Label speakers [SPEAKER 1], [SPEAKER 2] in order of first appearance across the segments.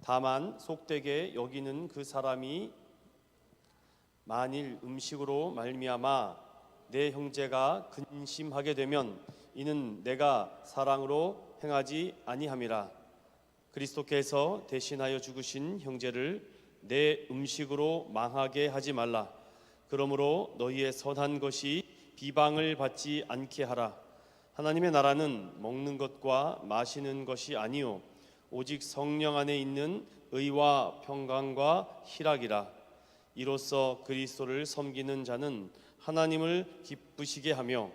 [SPEAKER 1] 다만 속되게 여기는 그 사람이 만일 음식으로 말미암아 내 형제가 근심하게 되면 이는 내가 사랑으로 행하지 아니함이라. 그리스도께서 대신하여 죽으신 형제를 내 음식으로 망하게 하지 말라. 그러므로 너희의 선한 것이 비방을 받지 않게 하라. 하나님의 나라는 먹는 것과 마시는 것이 아니요 오직 성령 안에 있는 의와 평강과 희락이라. 이로써 그리스도를 섬기는 자는 하나님을 기쁘시게 하며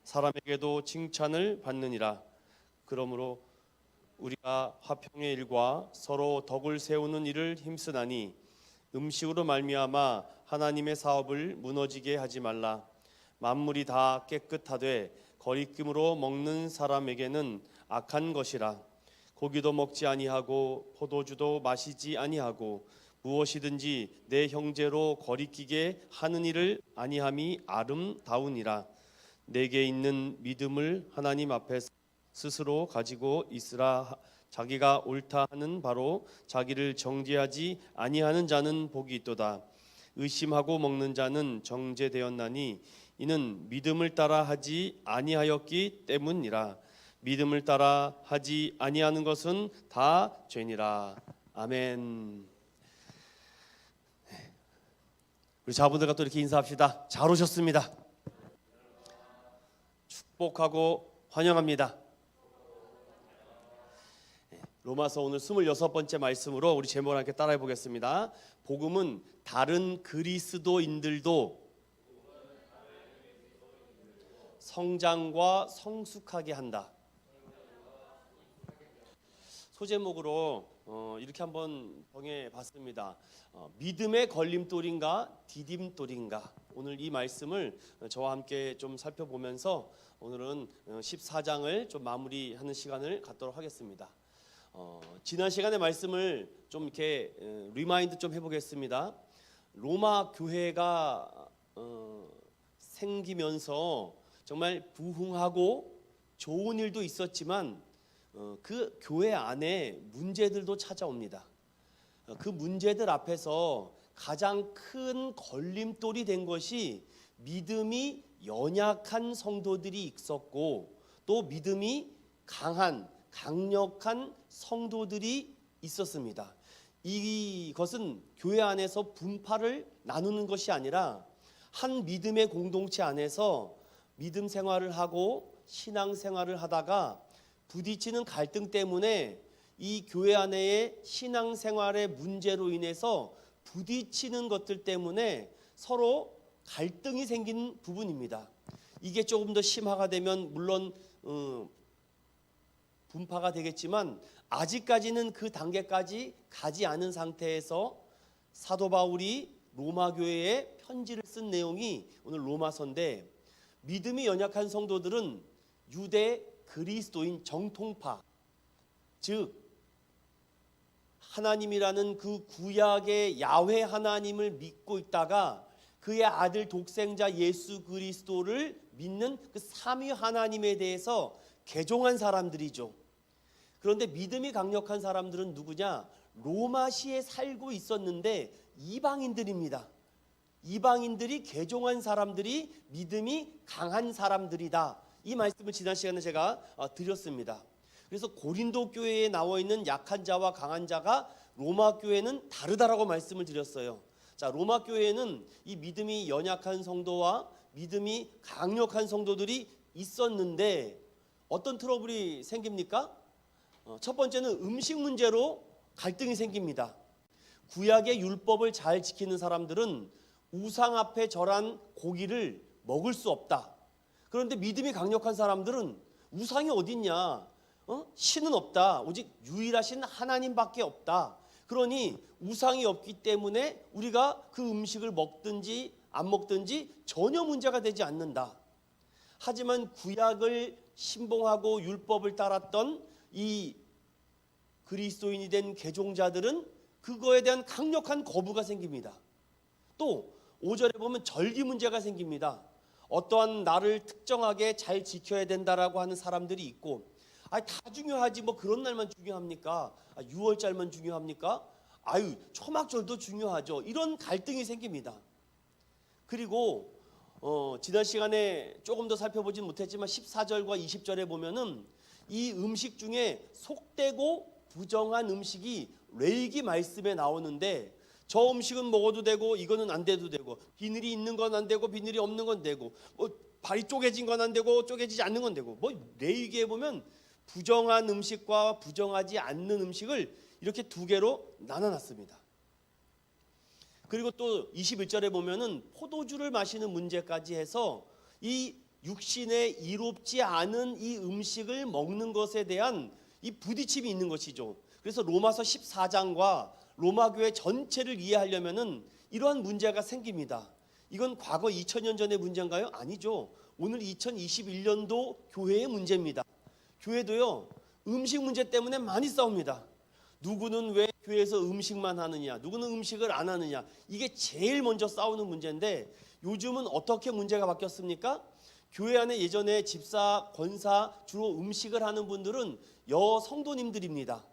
[SPEAKER 1] 사람에게도 칭찬을 받느니라. 그러므로 우리가 화평의 일과 서로 덕을 세우는 일을 힘쓰나니 음식으로 말미암아 하나님의 사업을 무너지게 하지 말라. 만물이 다 깨끗하되 거리낌으로 먹는 사람에게는 악한 것이라. 고기도 먹지 아니하고 포도주도 마시지 아니하고 무엇이든지 내 형제로 거리끼게 하는 일을 아니함이 아름다우니라. 내게 있는 믿음을 하나님 앞에서 스스로 가지고 있으라. 자기가 옳다 하는 바로 자기를 정죄하지 아니하는 자는 복이 있도다. 의심하고 먹는 자는 정죄되었나니 이는 믿음을 따라 하지 아니하였기 때문이라. 믿음을 따라 하지 아니하는 것은 다 죄니라. 아멘. 우리 자분들과 또 이렇게 인사합시다. 잘 오셨습니다. 축복하고 환영합니다. 로마서 오늘 26번째 말씀으로 우리 제목을 함께 따라해 보겠습니다. 복음은 다른 그리스도인들도 성장과 성숙하게 한다. 소제목으로 이렇게 한번 정해 봤습니다. 믿음의 걸림돌인가 디딤돌인가. 오늘 이 말씀을 저와 함께 좀 살펴보면서 오늘은 14장을 좀 마무리하는 시간을 갖도록 하겠습니다. 지난 시간의 말씀을 좀 이렇게 리마인드 좀 해보겠습니다. 로마 교회가 생기면서 정말 부흥하고 좋은 일도 있었지만 그 교회 안에 문제들도 찾아옵니다. 그 문제들 앞에서 가장 큰 걸림돌이 된 것이 믿음이 연약한 성도들이 있었고 또 믿음이 강력한 성도들이 있었습니다. 이것은 교회 안에서 분파를 나누는 것이 아니라 한 믿음의 공동체 안에서 믿음 생활을 하고 신앙 생활을 하다가 부딪히는 갈등 때문에 이 교회 안에의 신앙 생활의 문제로 인해서 부딪히는 것들 때문에 서로 갈등이 생긴 부분입니다. 이게 조금 더 심화가 되면 물론 분파가 되겠지만 아직까지는 그 단계까지 가지 않은 상태에서 사도 바울이 로마 교회에 편지를 쓴 내용이 오늘 로마서인데, 믿음이 연약한 성도들은 유대 그리스도인 정통파, 즉 하나님이라는 그 구약의 야훼 하나님을 믿고 있다가 그의 아들 독생자 예수 그리스도를 믿는 그 삼위 하나님에 대해서 개종한 사람들이죠. 그런데 믿음이 강력한 사람들은 누구냐? 로마시에 살고 있었는데 이방인들입니다. 이방인들이 개종한 사람들이 믿음이 강한 사람들이다. 이 말씀을 지난 시간에 제가 드렸습니다. 그래서 고린도 교회에 나와 있는 약한 자와 강한 자가 로마 교회는 다르다라고 말씀을 드렸어요. 자, 로마 교회는 이 믿음이 연약한 성도와 믿음이 강력한 성도들이 있었는데 어떤 트러블이 생깁니까? 첫 번째는 음식 문제로 갈등이 생깁니다. 구약의 율법을 잘 지키는 사람들은 우상 앞에 절한 고기를 먹을 수 없다. 그런데 믿음이 강력한 사람들은 우상이 어딨냐? 신은 없다. 오직 유일하신 하나님밖에 없다. 그러니 우상이 없기 때문에 우리가 그 음식을 먹든지 안 먹든지 전혀 문제가 되지 않는다. 하지만 구약을 신봉하고 율법을 따랐던 이 그리스도인이 된 개종자들은 그거에 대한 강력한 거부가 생깁니다. 또 5절에 보면 절기 문제가 생깁니다. 어떠한 날을 특정하게 잘 지켜야 된다라고 하는 사람들이 있고, 다 중요하지 뭐 그런 날만 중요합니까? 6월절만 중요합니까? 초막절도 중요하죠. 이런 갈등이 생깁니다. 그리고 지난 시간에 조금 더 살펴보진 못했지만 14절과 20절에 보면은 이 음식 중에 속되고 부정한 음식이 레위기 말씀에 나오는데, 저 음식은 먹어도 되고 이거는 안 돼도 되고, 비늘이 있는 건 안 되고 비늘이 없는 건 되고, 발이 쪼개진 건 안 되고 쪼개지지 않는 건 되고, 레위기에 보면 부정한 음식과 부정하지 않는 음식을 이렇게 두 개로 나눠놨습니다. 그리고 또 21절에 보면은 포도주를 마시는 문제까지 해서 이 육신에 이롭지 않은 이 음식을 먹는 것에 대한 이 부딪힘이 있는 것이죠. 그래서 로마서 14장과 로마 교회 전체를 이해하려면은 이러한 문제가 생깁니다. 이건 과거 2000년 전의 문제인가요? 아니죠. 오늘 2021년도 교회의 문제입니다. 교회도요, 음식 문제 때문에 많이 싸웁니다. 누구는 왜 교회에서 음식만 하느냐, 누구는 음식을 안 하느냐, 이게 제일 먼저 싸우는 문제인데, 요즘은 어떻게 문제가 바뀌었습니까? 교회 안에 예전에 집사, 권사, 주로 음식을 하는 분들은 여성도님들입니다.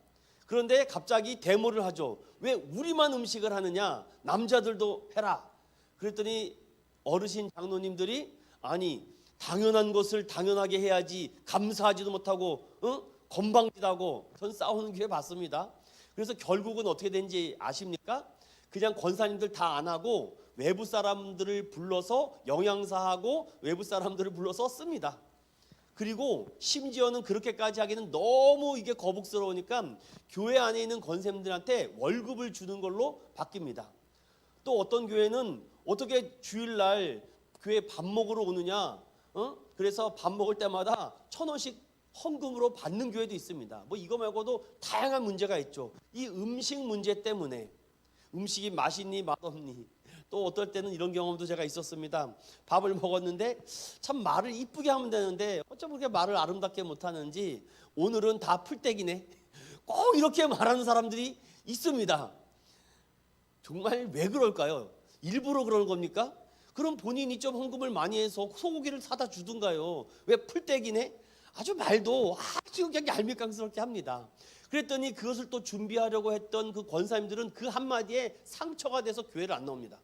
[SPEAKER 1] 그런데 갑자기 데모를 하죠. 왜 우리만 음식을 하느냐, 남자들도 해라. 그랬더니 어르신 장로님들이 아니, 당연한 것을 당연하게 해야지 감사하지도 못하고 건방지다고 전 싸우는 교회 봤습니다. 그래서 결국은 어떻게 된지 아십니까? 그냥 권사님들 다 안 하고 외부 사람들을 불러서 영양사하고 외부 사람들을 불러서 씁니다. 그리고 심지어는 그렇게까지 하기는 너무 이게 거북스러우니까 교회 안에 있는 권사님들한테 월급을 주는 걸로 바뀝니다. 또 어떤 교회는 어떻게 주일날 교회 밥 먹으러 오느냐, 그래서 밥 먹을 때마다 1,000원씩 헌금으로 받는 교회도 있습니다. 이거 말고도 다양한 문제가 있죠. 이 음식 문제 때문에, 음식이 맛있니 맛없니, 또 어떨 때는 이런 경험도 제가 있었습니다. 밥을 먹었는데 참 말을 이쁘게 하면 되는데 어쩜 그렇게 말을 아름답게 못하는지 오늘은 다 풀떼기네, 꼭 이렇게 말하는 사람들이 있습니다. 정말 왜 그럴까요? 일부러 그러는 겁니까? 그럼 본인이 좀 헌금을 많이 해서 소고기를 사다 주든가요. 왜 풀떼기네? 아주 말도 아주 그냥 얄밉강스럽게 합니다. 그랬더니 그것을 또 준비하려고 했던 그 권사님들은 그 한마디에 상처가 돼서 교회를 안 나옵니다.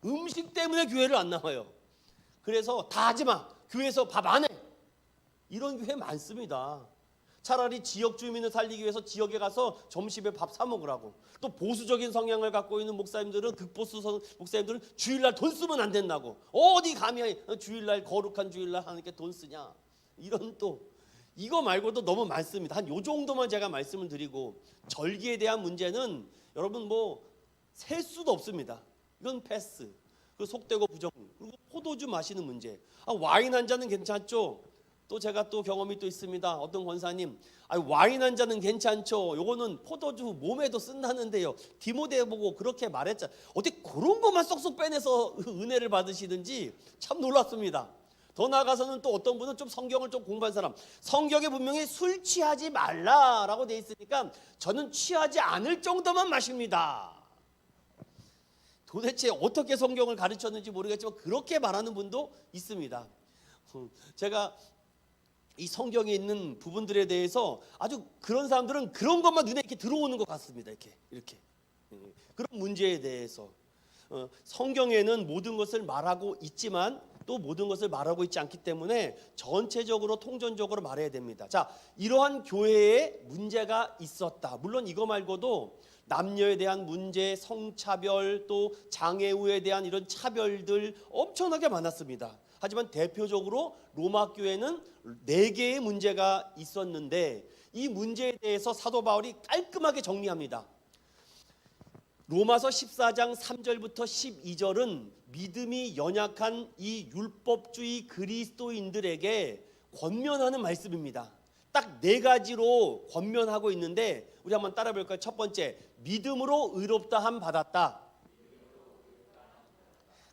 [SPEAKER 1] 음식 때문에 교회를 안 나와요. 그래서 다 하지마, 교회에서 밥 안 해, 이런 교회 많습니다. 차라리 지역 주민을 살리기 위해서 지역에 가서 점심에 밥 사 먹으라고. 또 보수적인 성향을 갖고 있는 목사님들은, 극보수 목사님들은 주일날 돈 쓰면 안 된다고. 어디 감히 주일날, 거룩한 주일날 하나님께 돈 쓰냐, 이런 또 이거 말고도 너무 많습니다. 한 요 정도만 제가 말씀을 드리고, 절기에 대한 문제는 여러분 셀 수도 없습니다. 이건 패스. 그 속되고 부정. 그리고 포도주 마시는 문제. 와인 한 잔은 괜찮죠. 또 제가 또 경험이 또 있습니다. 어떤 권사님, 와인 한 잔은 괜찮죠. 요거는 포도주 몸에도 쓴다는데요. 디모데 보고 그렇게 말했잖아. 어떻게 그런 것만 쏙쏙 빼내서 은혜를 받으시는지 참 놀랐습니다. 더 나아가서는 또 어떤 분은 좀 성경을 좀 공부한 사람, 성경에 분명히 술 취하지 말라라고 돼 있으니까 저는 취하지 않을 정도만 마십니다. 도대체 어떻게 성경을 가르쳤는지 모르겠지만 그렇게 말하는 분도 있습니다. 제가 이 성경에 있는 부분들에 대해서 아주 그런 사람들은 그런 것만 눈에 이렇게 들어오는 것 같습니다. 이렇게 그런 문제에 대해서 성경에는 모든 것을 말하고 있지만 또 모든 것을 말하고 있지 않기 때문에 전체적으로 통전적으로 말해야 됩니다. 자, 이러한 교회에 문제가 있었다. 물론 이거 말고도 남녀에 대한 문제, 성차별, 또 장애우에 대한 이런 차별들 엄청나게 많았습니다. 하지만 대표적으로 로마 교회는 4개의 문제가 있었는데 이 문제에 대해서 사도 바울이 깔끔하게 정리합니다. 로마서 14장 3절부터 12절은 믿음이 연약한 이 율법주의 그리스도인들에게 권면하는 말씀입니다. 딱 4가지로 권면하고 있는데 우리 한번 따라 볼까요? 첫 번째, 믿음으로 의롭다함 받았다.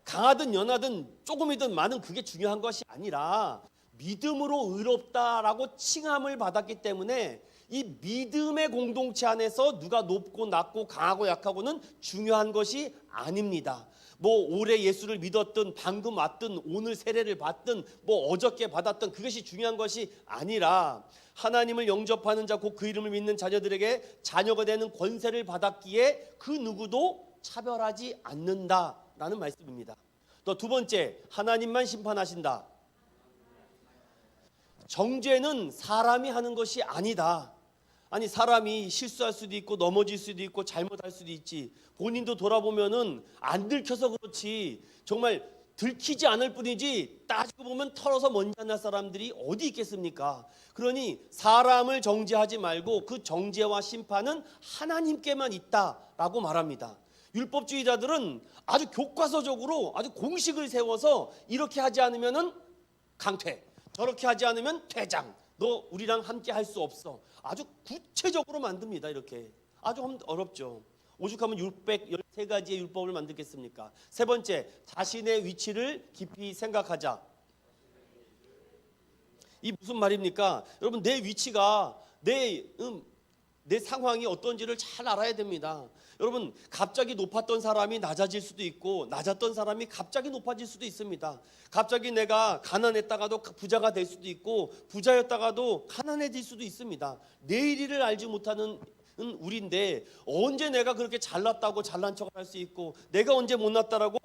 [SPEAKER 1] 강하든 연하든 조금이든 많은 그게 중요한 것이 아니라 믿음으로 의롭다라고 칭함을 받았기 때문에 이 믿음의 공동체 안에서 누가 높고 낮고 강하고 약하고는 중요한 것이 아닙니다. 뭐 올해 예수를 믿었든 방금 왔든 오늘 세례를 받든 뭐 어저께 받았든 그것이 중요한 것이 아니라 하나님을 영접하는 자 곧 그 이름을 믿는 자녀들에게 자녀가 되는 권세를 받았기에 그 누구도 차별하지 않는다라는 말씀입니다. 또 두 번째, 하나님만 심판하신다. 정죄는 사람이 하는 것이 아니다. 아니 사람이 실수할 수도 있고 넘어질 수도 있고 잘못할 수도 있지. 본인도 돌아보면은 안 들켜서 그렇지 정말 들키지 않을 뿐이지 따지고 보면 털어서 먼지 안 날 사람들이 어디 있겠습니까? 그러니 사람을 정죄하지 말고 그 정죄와 심판은 하나님께만 있다라고 말합니다. 율법주의자들은 아주 교과서적으로 아주 공식을 세워서 이렇게 하지 않으면은 강퇴, 저렇게 하지 않으면 퇴장, 너 우리랑 함께 할 수 없어. 아주 구체적으로 만듭니다. 이렇게 아주 어렵죠. 오죽하면 613가지의 율법을 만들겠습니까? 세 번째, 자신의 위치를 깊이 생각하자. 이 무슨 말입니까? 여러분, 내 위치가 내 상황이 어떤지를 잘 알아야 됩니다. 여러분, 갑자기 높았던 사람이 낮아질 수도 있고 낮았던 사람이 갑자기 높아질 수도 있습니다. 갑자기 내가 가난했다가도 부자가 될 수도 있고 부자였다가도 가난해질 수도 있습니다. 내일을 알지 못하는 우리인데 언제 내가 그렇게 잘났다고 잘난 척을 할 수 있고 내가 언제 못났다라고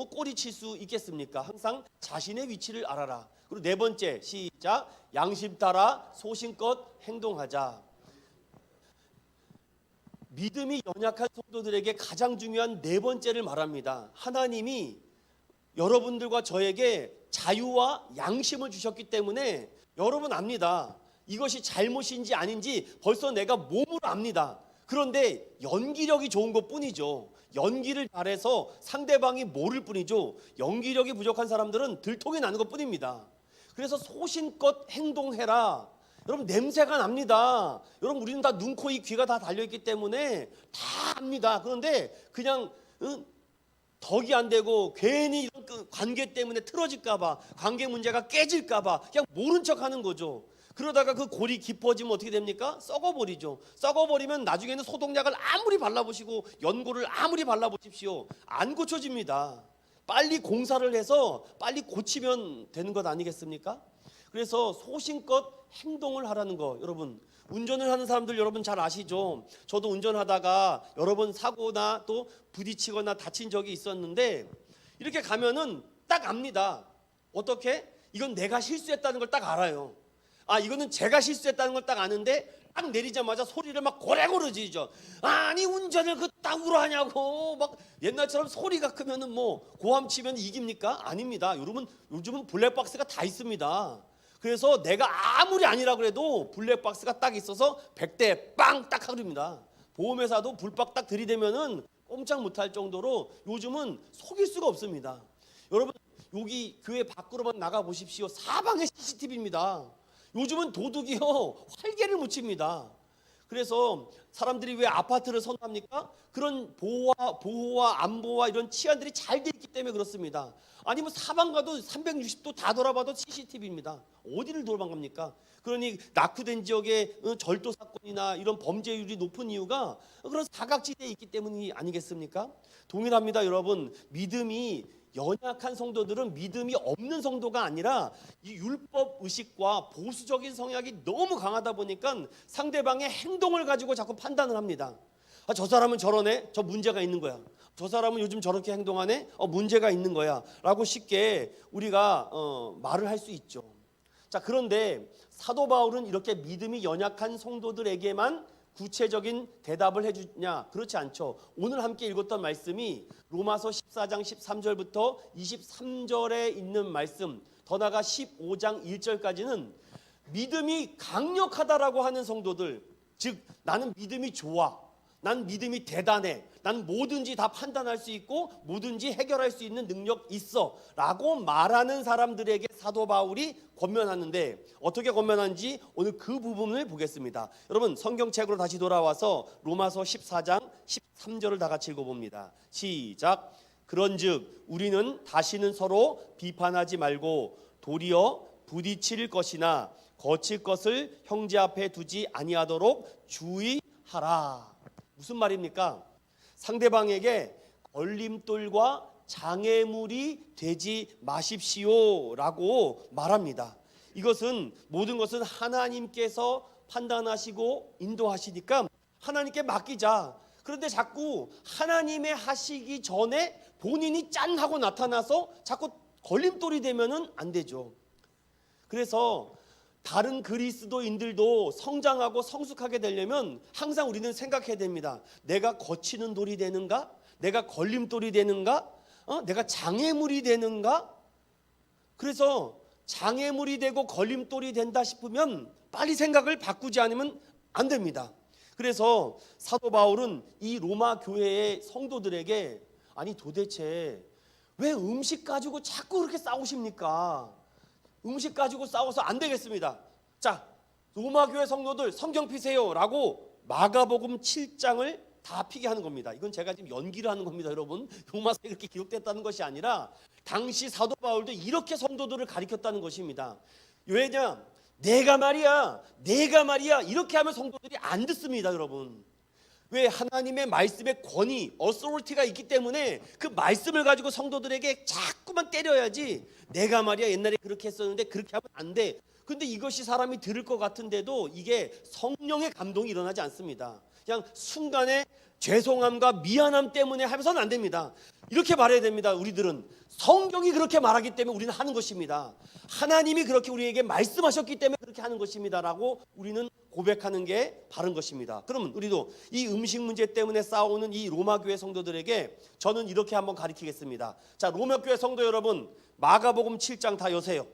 [SPEAKER 1] 꼬리칠 수 있겠습니까? 항상 자신의 위치를 알아라. 그리고 네 번째, 시작, 양심 따라 소신껏 행동하자. 믿음이 연약한 성도들에게 가장 중요한 네 번째를 말합니다. 하나님이 여러분들과 저에게 자유와 양심을 주셨기 때문에 여러분 압니다. 이것이 잘못인지 아닌지 벌써 내가 몸으로 압니다. 그런데 연기력이 좋은 것뿐이죠. 연기를 잘해서 상대방이 모를 뿐이죠. 연기력이 부족한 사람들은 들통이 나는 것뿐입니다. 그래서 소신껏 행동해라. 여러분, 냄새가 납니다. 여러분, 우리는 다 눈, 코, 이, 귀가 다 달려있기 때문에 다 압니다. 그런데 그냥 덕이 안 되고 괜히 이런 관계 때문에 틀어질까봐, 관계 문제가 깨질까봐 그냥 모른 척하는 거죠. 그러다가 그 골이 깊어지면 어떻게 됩니까? 썩어버리죠. 썩어버리면 나중에는 소독약을 아무리 발라보시고 연고를 아무리 발라보십시오, 안 고쳐집니다. 빨리 공사를 해서 빨리 고치면 되는 것 아니겠습니까? 그래서 소신껏 행동을 하라는 거. 여러분, 운전을 하는 사람들 여러분 잘 아시죠? 저도 운전하다가 여러 번 사고나 또 부딪히거나 다친 적이 있었는데 이렇게 가면은 딱 압니다. 어떻게? 이건 내가 실수했다는 걸 딱 알아요. 아, 이거는 제가 실수했다는 걸 딱 아는데 딱 내리자마자 소리를 막 고래고래 지르죠. 아니, 운전을 그따구로 하냐고. 막 옛날처럼 소리가 크면은 뭐 고함 치면 이깁니까? 아닙니다. 여러분, 요즘은 블랙박스가 다 있습니다. 그래서 내가 아무리 아니라 그래도 블랙박스가 딱 있어서 100대 빵 딱 하릅니다. 보험회사도 불박 딱 들이대면은 꼼짝 못할 정도로 요즘은 속일 수가 없습니다. 여러분, 여기 교회 밖으로만 나가 보십시오. 사방에 CCTV입니다. 요즘은 도둑이요 활개를 못 칩니다. 그래서 사람들이 왜 아파트를 선호합니까? 그런 보호와 안보와 이런 치안들이 잘 돼 있기 때문에 그렇습니다. 아니면 사방 가도 360도 다 돌아봐도 CCTV입니다. 어디를 도망갑니까? 그러니 낙후된 지역에 절도 사건이나 이런 범죄율이 높은 이유가 그런 사각지대에 있기 때문이 아니겠습니까? 동일합니다, 여러분. 믿음이 연약한 성도들은 믿음이 없는 성도가 아니라 이 율법 의식과 보수적인 성향이 너무 강하다 보니까 상대방의 행동을 가지고 자꾸 판단을 합니다. 아, 저 사람은 저러네, 저 문제가 있는 거야. 저 사람은 요즘 저렇게 행동하네, 문제가 있는 거야 라고 쉽게 우리가 말을 할 수 있죠. 자, 그런데 사도 바울은 이렇게 믿음이 연약한 성도들에게만 구체적인 대답을 해주냐? 그렇지 않죠. 오늘 함께 읽었던 말씀이 로마서 14장 13절부터 23절에 있는 말씀, 더 나아가 15장 1절까지는 믿음이 강력하다라고 하는 성도들, 즉 나는 믿음이 좋아, 난 믿음이 대단해, 난 뭐든지 다 판단할 수 있고 뭐든지 해결할 수 있는 능력 있어 라고 말하는 사람들에게 사도 바울이 권면하는데 어떻게 권면하는지 오늘 그 부분을 보겠습니다. 여러분, 성경책으로 다시 돌아와서 로마서 14장 13절을 다 같이 읽어봅니다. 시작. 그런즉 우리는 다시는 서로 비판하지 말고 도리어 부딪힐 것이나 거칠 것을 형제 앞에 두지 아니하도록 주의하라. 무슨 말입니까? 상대방에게 걸림돌과 장애물이 되지 마십시오라고 말합니다. 이것은 모든 것은 하나님께서 판단하시고 인도하시니까 하나님께 맡기자. 그런데 자꾸 하나님의 하시기 전에 본인이 짠 하고 나타나서 자꾸 걸림돌이 되면은 안 되죠. 그래서 다른 그리스도인들도 성장하고 성숙하게 되려면 항상 우리는 생각해야 됩니다. 내가 거치는 돌이 되는가? 내가 걸림돌이 되는가? 내가 장애물이 되는가? 그래서 장애물이 되고 걸림돌이 된다 싶으면 빨리 생각을 바꾸지 않으면 안 됩니다. 그래서 사도 바울은 이 로마 교회의 성도들에게 아니 도대체 왜 음식 가지고 자꾸 그렇게 싸우십니까? 음식 가지고 싸워서 안 되겠습니다. 자, 로마 교회 성도들 성경 피세요라고 마가복음 7장을 다 피게 하는 겁니다. 이건 제가 지금 연기를 하는 겁니다, 여러분. 로마서에 그렇게 기록됐다는 것이 아니라 당시 사도 바울도 이렇게 성도들을 가리켰다는 것입니다. 왜냐? 내가 말이야 이렇게 하면 성도들이 안 듣습니다, 여러분. 왜? 하나님의 말씀의 권위, 어소리티가 있기 때문에 그 말씀을 가지고 성도들에게 자꾸만 때려야지. 내가 말이야 옛날에 그렇게 했었는데 그렇게 하면 안 돼. 근데 이것이 사람이 들을 것 같은데도 이게 성령의 감동이 일어나지 않습니다. 그냥 순간에 죄송함과 미안함 때문에 하면서는 안 됩니다. 이렇게 말해야 됩니다. 우리들은 성경이 그렇게 말하기 때문에 우리는 하는 것입니다. 하나님이 그렇게 우리에게 말씀하셨기 때문에 그렇게 하는 것입니다라고 우리는 고백하는 게 바른 것입니다. 그러면 우리도 이 음식 문제 때문에 싸우는 이 로마 교회 성도들에게 저는 이렇게 한번 가르치겠습니다. 자, 로마 교회 성도 여러분, 마가복음 7장 다 여세요.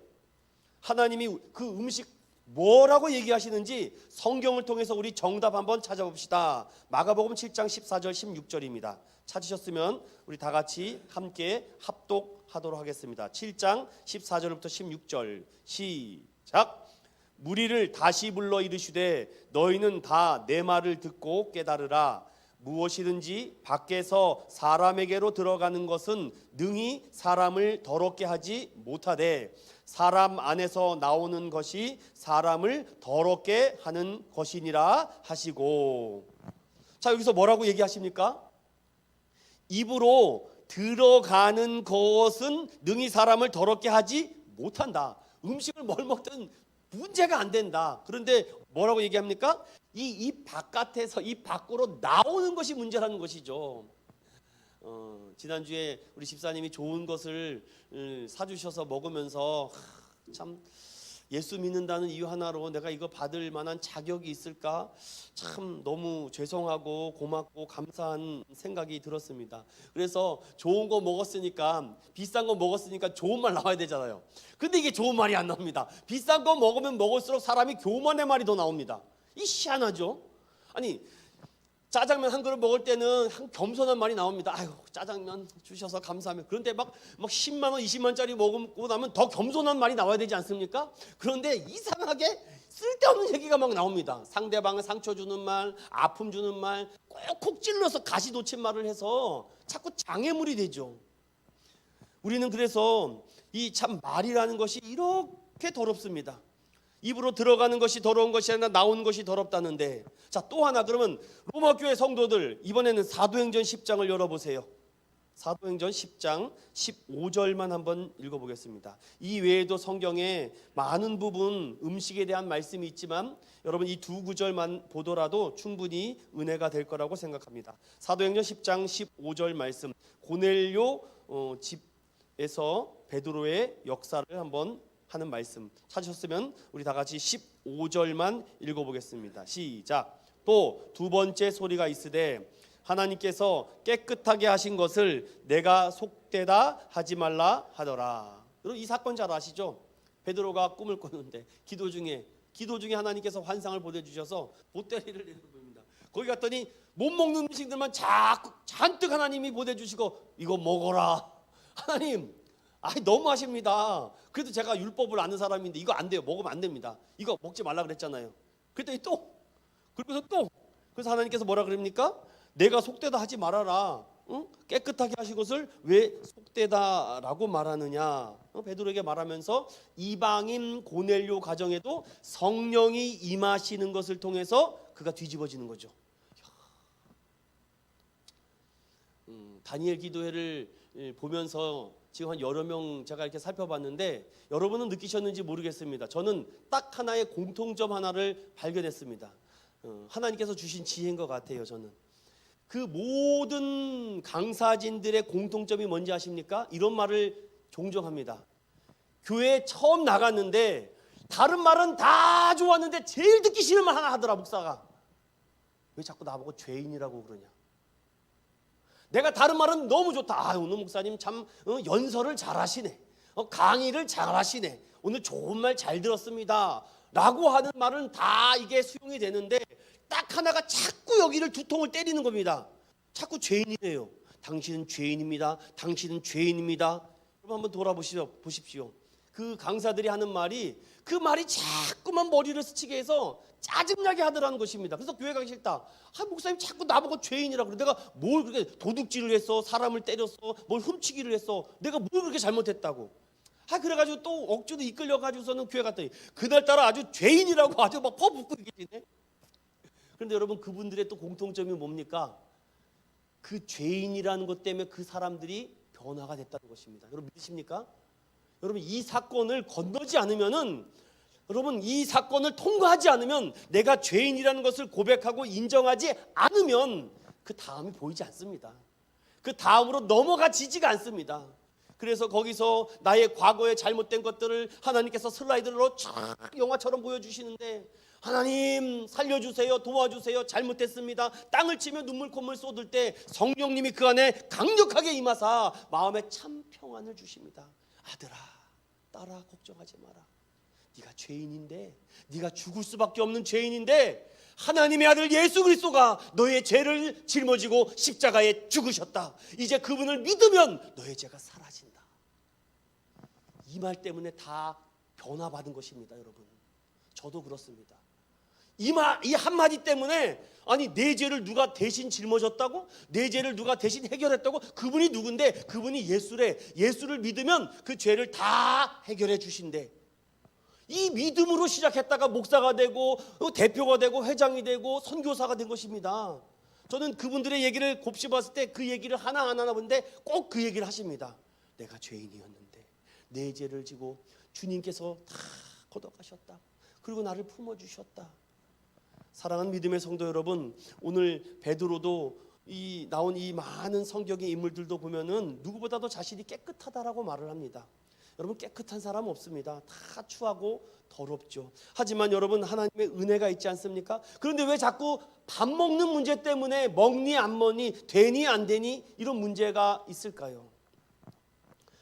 [SPEAKER 1] 하나님이 그 음식 뭐라고 얘기하시는지 성경을 통해서 우리 정답 한번 찾아봅시다. 마가복음 7장 14절 16절입니다. 찾으셨으면 우리 다 같이 함께 합독하도록 하겠습니다. 7장 14절부터 16절 시작. 무리를 다시 불러 이르시되 너희는 다 내 말을 듣고 깨달으라. 무엇이든지 밖에서 사람에게로 들어가는 것은 능히 사람을 더럽게 하지 못하되 사람 안에서 나오는 것이 사람을 더럽게 하는 것이니라 하시고. 자, 여기서 뭐라고 얘기하십니까? 입으로 들어가는 것은 능히 사람을 더럽게 하지 못한다. 음식을 뭘 먹든 문제가 안 된다. 그런데 뭐라고 얘기합니까? 이 입 바깥에서 입 밖으로 나오는 것이 문제라는 것이죠. 지난주에 우리 집사님이 좋은 것을 사주셔서 먹으면서 참 예수 믿는다는 이유 하나로 내가 이거 받을 만한 자격이 있을까? 참 너무 죄송하고 고맙고 감사한 생각이 들었습니다. 그래서 좋은 거 먹었으니까, 비싼 거 먹었으니까 좋은 말 나와야 되잖아요. 근데 이게 좋은 말이 안 나옵니다. 비싼 거 먹으면 먹을수록 사람이 교만의 말이 더 나옵니다. 이 희한하죠? 아니, 짜장면 한 그릇 먹을 때는 한 겸손한 말이 나옵니다. 아유, 짜장면 주셔서 감사합니다. 그런데 막 10만 원, 20만 원짜리 먹고 나면 더 겸손한 말이 나와야 되지 않습니까? 그런데 이상하게 쓸데없는 얘기가 막 나옵니다. 상대방을 상처 주는 말, 아픔 주는 말, 콕콕 찔러서 가시 돋친 말을 해서 자꾸 장애물이 되죠. 우리는 그래서 이 참 말이라는 것이 이렇게 더럽습니다. 입으로 들어가는 것이 더러운 것이 아니라 나오는 것이 더럽다는데, 자, 또 하나, 그러면 로마 교회 성도들 이번에는 사도행전 10장을 열어보세요. 사도행전 10장 15절만 한번 읽어보겠습니다. 이 외에도 성경에 많은 부분 음식에 대한 말씀이 있지만 여러분 이 두 구절만 보더라도 충분히 은혜가 될 거라고 생각합니다. 사도행전 10장 15절 말씀, 고넬료 집에서 베드로의 역사를 한번 하는 말씀 찾으셨으면 우리 다 같이 15절만 읽어보겠습니다. 시작. 또 두 번째 소리가 있으되 하나님께서 깨끗하게 하신 것을 내가 속되다 하지 말라 하더라. 여러분 이 사건 잘 아시죠? 베드로가 꿈을 꿨는데 기도 중에 하나님께서 환상을 보내주셔서 보따리를 내려봅니다. 거기 갔더니 못 먹는 음식들만 자꾸 잔뜩 하나님이 보내주시고 이거 먹어라. 하나님, 너무 하십니다. 그래도 제가 율법을 아는 사람인데 이거 안 돼요. 먹으면 안 됩니다. 이거 먹지 말라 그랬잖아요. 그랬더니 그래서 하나님께서 뭐라 그럽니까? 내가 속되다 하지 말아라. 응? 깨끗하게 하신 것을 왜 속되다라고 말하느냐? 베드로에게 말하면서 이방인 고넬료 가정에도 성령이 임하시는 것을 통해서 그가 뒤집어지는 거죠. 다니엘 기도회를 보면서 지금 한 여러 명 제가 이렇게 살펴봤는데 여러분은 느끼셨는지 모르겠습니다. 저는 딱 하나의 공통점 하나를 발견했습니다. 하나님께서 주신 지혜인 것 같아요. 저는 그 모든 강사진들의 공통점이 뭔지 아십니까? 이런 말을 종종 합니다. 교회에 처음 나갔는데 다른 말은 다 좋았는데 제일 듣기 싫은 말 하나 하더라. 목사가 왜 자꾸 나보고 죄인이라고 그러냐. 내가 다른 말은 너무 좋다. 오늘 목사님 참 연설을 잘하시네. 강의를 잘하시네. 오늘 좋은 말 잘 들었습니다. 라고 하는 말은 다 이게 수용이 되는데 딱 하나가 자꾸 여기를 두통을 때리는 겁니다. 자꾸 죄인이래요. 당신은 죄인입니다. 당신은 죄인입니다. 여러분 한번 돌아보십시오. 그 강사들이 하는 말이 그 말이 자꾸만 머리를 스치게 해서 짜증나게 하더라는 것입니다. 그래서 교회 가기 싫다. 목사님 자꾸 나보고 죄인이라고 그래. 내가 뭘 그렇게 도둑질을 했어? 사람을 때렸어? 뭘 훔치기를 했어? 내가 뭘 그렇게 잘못했다고? 그래가지고 또 억지로 이끌려가지고서는 교회 갔더니 그날따라 아주 죄인이라고 아주 막 퍼붓고 계시네. 그런데 여러분 그분들의 또 공통점이 뭡니까? 그 죄인이라는 것 때문에 그 사람들이 변화가 됐다는 것입니다. 여러분 믿으십니까? 여러분 이 사건을 건너지 않으면은 여러분 이 사건을 통과하지 않으면 내가 죄인이라는 것을 고백하고 인정하지 않으면 그 다음이 보이지 않습니다. 그 다음으로 넘어가지지가 않습니다. 그래서 거기서 나의 과거의 잘못된 것들을 하나님께서 슬라이드로 쫙 영화처럼 보여주시는데 하나님 살려주세요, 도와주세요, 잘못했습니다. 땅을 치며 눈물 콧물 쏟을 때 성령님이 그 안에 강력하게 임하사 마음에 참 평안을 주십니다. 아들아 딸아 걱정하지 마라. 네가 죄인인데 네가 죽을 수밖에 없는 죄인인데 하나님의 아들 예수 그리스도가 너의 죄를 짊어지고 십자가에 죽으셨다. 이제 그분을 믿으면 너의 죄가 사라진다. 이 말 때문에 다 변화받은 것입니다. 여러분 저도 그렇습니다. 이 한마디 때문에 아니 내 죄를 누가 대신 짊어졌다고? 내 죄를 누가 대신 해결했다고? 그분이 누군데? 그분이 예수래. 예수를 믿으면 그 죄를 다 해결해 주신대. 이 믿음으로 시작했다가 목사가 되고 대표가 되고 회장이 되고 선교사가 된 것입니다. 저는 그분들의 얘기를 곱씹었을 때 그 얘기를 하나하나 보는데 꼭 그 얘기를 하십니다. 내가 죄인이었는데 내 죄를 지고 주님께서 다 걷어가셨다. 그리고 나를 품어주셨다. 사랑하는 믿음의 성도 여러분, 오늘 베드로도 나온 이 많은 성경의 인물들도 보면은 누구보다도 자신이 깨끗하다라고 말을 합니다. 여러분 깨끗한 사람 없습니다. 다 추하고 더럽죠. 하지만 여러분 하나님의 은혜가 있지 않습니까? 그런데 왜 자꾸 밥 먹는 문제 때문에 먹니 안 먹니 되니 안 되니 이런 문제가 있을까요?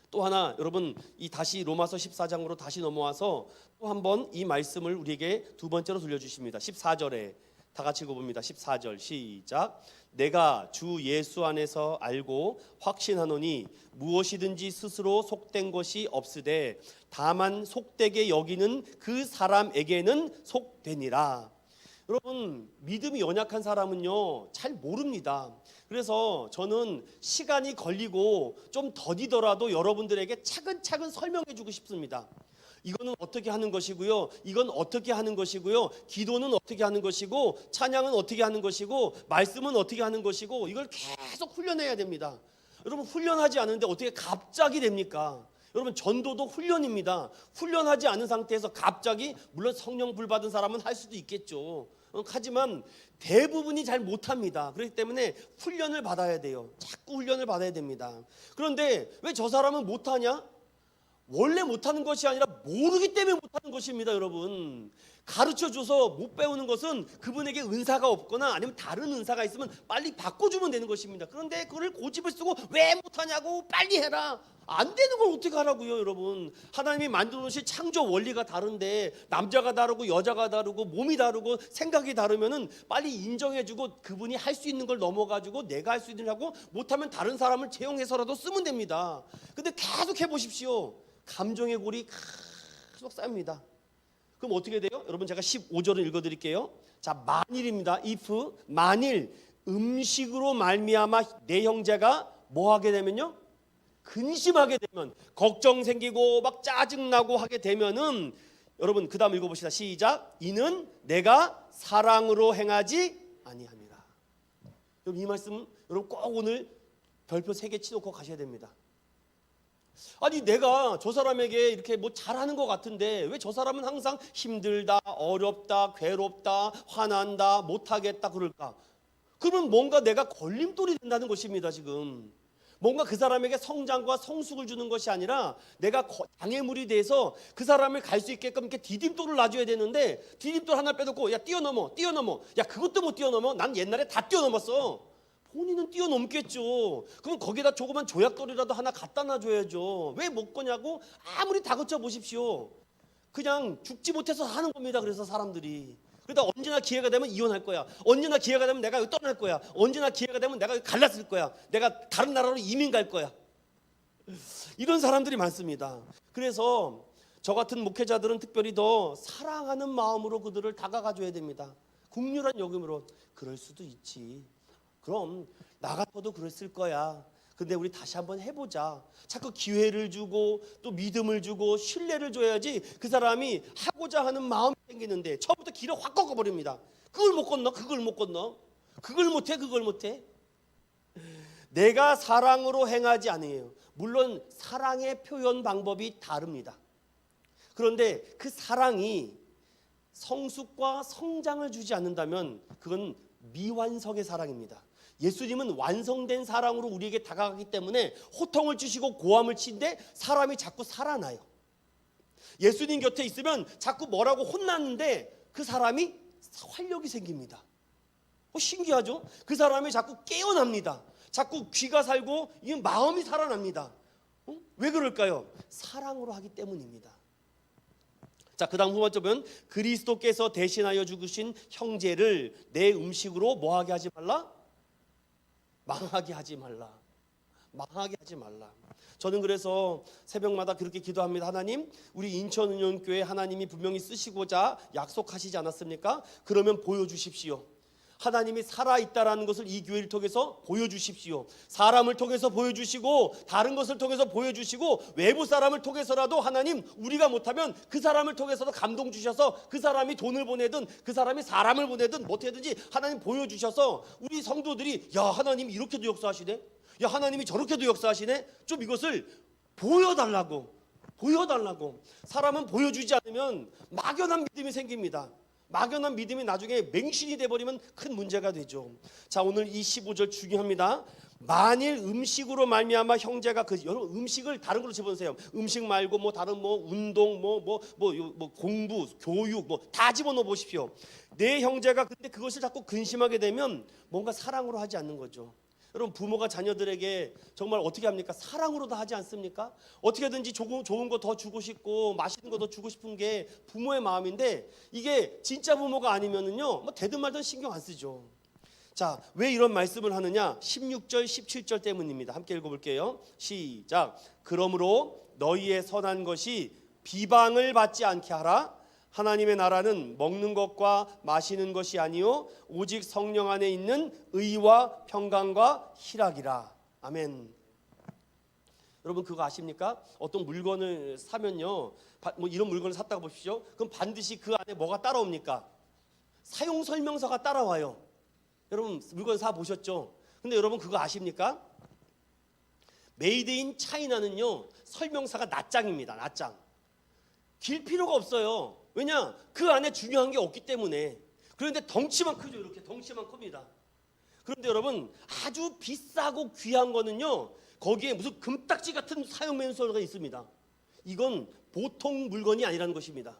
[SPEAKER 1] 또 하나 여러분 다시 로마서 14장으로 다시 넘어와서 또 한 번 이 말씀을 우리에게 두 번째로 들려주십니다. 14절에 다 같이 읽어봅니다. 14절 시작. 내가 주 예수 안에서 알고 확신하노니 무엇이든지 스스로 속된 것이 없으되 다만 속되게 여기는 그 사람에게는 속되니라. 여러분 믿음이 연약한 사람은요 잘 모릅니다. 그래서 저는 시간이 걸리고 좀 더디더라도 여러분들에게 차근차근 설명해 주고 싶습니다. 이거는 어떻게 하는 것이고요, 이건 어떻게 하는 것이고요, 기도는 어떻게 하는 것이고, 찬양은 어떻게 하는 것이고, 말씀은 어떻게 하는 것이고, 이걸 계속 훈련해야 됩니다. 여러분 훈련하지 않은데 어떻게 갑자기 됩니까? 여러분 전도도 훈련입니다. 훈련하지 않은 상태에서 갑자기, 물론 성령 불 받은 사람은 할 수도 있겠죠. 하지만 대부분이 잘 못합니다. 그렇기 때문에 훈련을 받아야 돼요. 자꾸 훈련을 받아야 됩니다. 그런데 왜 저 사람은 못하냐? 원래 못하는 것이 아니라 모르기 때문에 못하는 것입니다. 여러분 가르쳐줘서 못 배우는 것은 그분에게 은사가 없거나 아니면 다른 은사가 있으면 빨리 바꿔주면 되는 것입니다. 그런데 그걸 고집을 쓰고 왜 못하냐고 빨리 해라. 안 되는 걸 어떻게 하라고요. 여러분 하나님이 만들어 놓으신 창조 원리가 다른데 남자가 다르고 여자가 다르고 몸이 다르고 생각이 다르면은 빨리 인정해주고 그분이 할 수 있는 걸 넘어가지고 내가 할 수 있는 걸 하고 못하면 다른 사람을 채용해서라도 쓰면 됩니다. 근데 계속 해보십시오. 감정의 골이 계속 쌓입니다. 그럼 어떻게 돼요? 여러분 제가 15절을 읽어드릴게요. 자 만일입니다. if 만일 음식으로 말미암아 내 형제가 뭐 하게 되면요? 근심하게 되면 걱정 생기고 막 짜증나고 하게 되면은 여러분 그 다음 읽어봅시다. 시작. 이는 내가 사랑으로 행하지 아니함이라. 여러분 이 말씀 여러분 꼭 오늘 별표 3개 치놓고 가셔야 됩니다. 아니 내가 저 사람에게 이렇게 뭐 잘하는 것 같은데 왜 저 사람은 항상 힘들다, 어렵다, 괴롭다, 화난다, 못하겠다 그럴까? 그러면 뭔가 내가 걸림돌이 된다는 것입니다. 지금 뭔가 그 사람에게 성장과 성숙을 주는 것이 아니라 내가 장애물이 돼서 그 사람을 갈 수 있게끔 이렇게 디딤돌을 놔줘야 되는데 디딤돌 하나 빼놓고 야 뛰어넘어 야 그것도 못 뛰어넘어. 난 옛날에 다 뛰어넘었어. 본인은 뛰어넘겠죠. 그럼 거기다 조그만 조약돌이라도 하나 갖다 놔줘야죠. 왜 못 거냐고 아무리 다그쳐 보십시오. 그냥 죽지 못해서 사는 겁니다. 그래서 사람들이 그러다 언제나 기회가 되면 이혼할 거야. 언제나 기회가 되면 내가 여기 떠날 거야. 언제나 기회가 되면 내가 여기 갈랐을 거야. 내가 다른 나라로 이민 갈 거야. 이런 사람들이 많습니다. 그래서 저 같은 목회자들은 특별히 더 사랑하는 마음으로 그들을 다가가 줘야 됩니다. 국률한 여김으로 그럴 수도 있지. 그럼 나 같아도 그랬을 거야. 근데 우리 다시 한번 해보자. 자꾸 기회를 주고 또 믿음을 주고 신뢰를 줘야지 그 사람이 하고자 하는 마음이 생기는데 처음부터 길을 확 꺾어버립니다. 그걸 못 건너. 그걸 못해. 내가 사랑으로 행하지 않아요. 물론 사랑의 표현 방법이 다릅니다. 그런데 그 사랑이 성숙과 성장을 주지 않는다면 그건 미완성의 사랑입니다. 예수님은 완성된 사랑으로 우리에게 다가가기 때문에 호통을 주시고 고함을 치는데 사람이 자꾸 살아나요. 예수님 곁에 있으면 자꾸 뭐라고 혼났는데 그 사람이 활력이 생깁니다. 신기하죠? 그 사람이 자꾸 깨어납니다. 자꾸 귀가 살고 마음이 살아납니다. 왜 그럴까요? 사랑으로 하기 때문입니다. 자, 그 다음 두 번째 보면 그리스도께서 대신하여 죽으신 형제를 내 음식으로 뭐하게 하지 말라? 망하게 하지 말라. 저는 그래서 새벽마다 그렇게 기도합니다. 하나님, 우리 인천은영교회 하나님이 분명히 쓰시고자 약속하시지 않았습니까? 그러면 보여주십시오. 하나님이 살아있다라는 것을 이 교회를 통해서 보여주십시오. 사람을 통해서 보여주시고 다른 것을 통해서 보여주시고 외부 사람을 통해서라도 하나님 우리가 못하면 그 사람을 통해서도 감동 주셔서 그 사람이 돈을 보내든 그 사람이 사람을 보내든 못해든지 하나님 보여주셔서 우리 성도들이 야 하나님이 이렇게도 역사하시네, 야 하나님이 저렇게도 역사하시네, 좀 이것을 보여달라고. 사람은 보여주지 않으면 막연한 믿음이 생깁니다. 막연한 믿음이 나중에 맹신이 돼버리면 큰 문제가 되죠. 자, 오늘 이 15절 중요합니다. 만일 음식으로 말미암아 형제가 여러분 음식을 다른 걸로 집어넣으세요. 음식 말고 뭐 다른 뭐 운동 뭐 공부 교육 뭐 다 집어넣어 보십시오. 내 형제가 근데 그것을 자꾸 근심하게 되면 뭔가 사랑으로 하지 않는 거죠. 여러분 부모가 자녀들에게 정말 어떻게 합니까? 사랑으로 다 하지 않습니까? 어떻게든지 좋은 거 더 주고 싶고 맛있는 거 더 주고 싶은 게 부모의 마음인데 이게 진짜 부모가 아니면은요 뭐 되든 말든 신경 안 쓰죠. 자, 왜 이런 말씀을 하느냐? 16절 17절 때문입니다. 함께 읽어볼게요. 시작. 그러므로 너희의 선한 것이 비방을 받지 않게 하라. 하나님의 나라는 먹는 것과 마시는 것이 아니요 오직 성령 안에 있는 의와 평강과 희락이라. 아멘. 여러분 그거 아십니까? 어떤 물건을 사면요, 뭐 이런 물건을 샀다고 보십시오. 그럼 반드시 그 안에 뭐가 따라옵니까? 사용 설명서가 따라와요. 여러분 물건 사 보셨죠? 근데 여러분 그거 아십니까? 메이드 인 차이나는요 설명서가 낱장입니다. 낱장. 길 필요가 없어요. 왜냐? 그 안에 중요한 게 없기 때문에. 그런데 덩치만 크죠. 이렇게 덩치만 큽니다. 그런데 여러분 아주 비싸고 귀한 거는요 거기에 무슨 금딱지 같은 사용 매뉴얼가 있습니다. 이건 보통 물건이 아니라는 것입니다.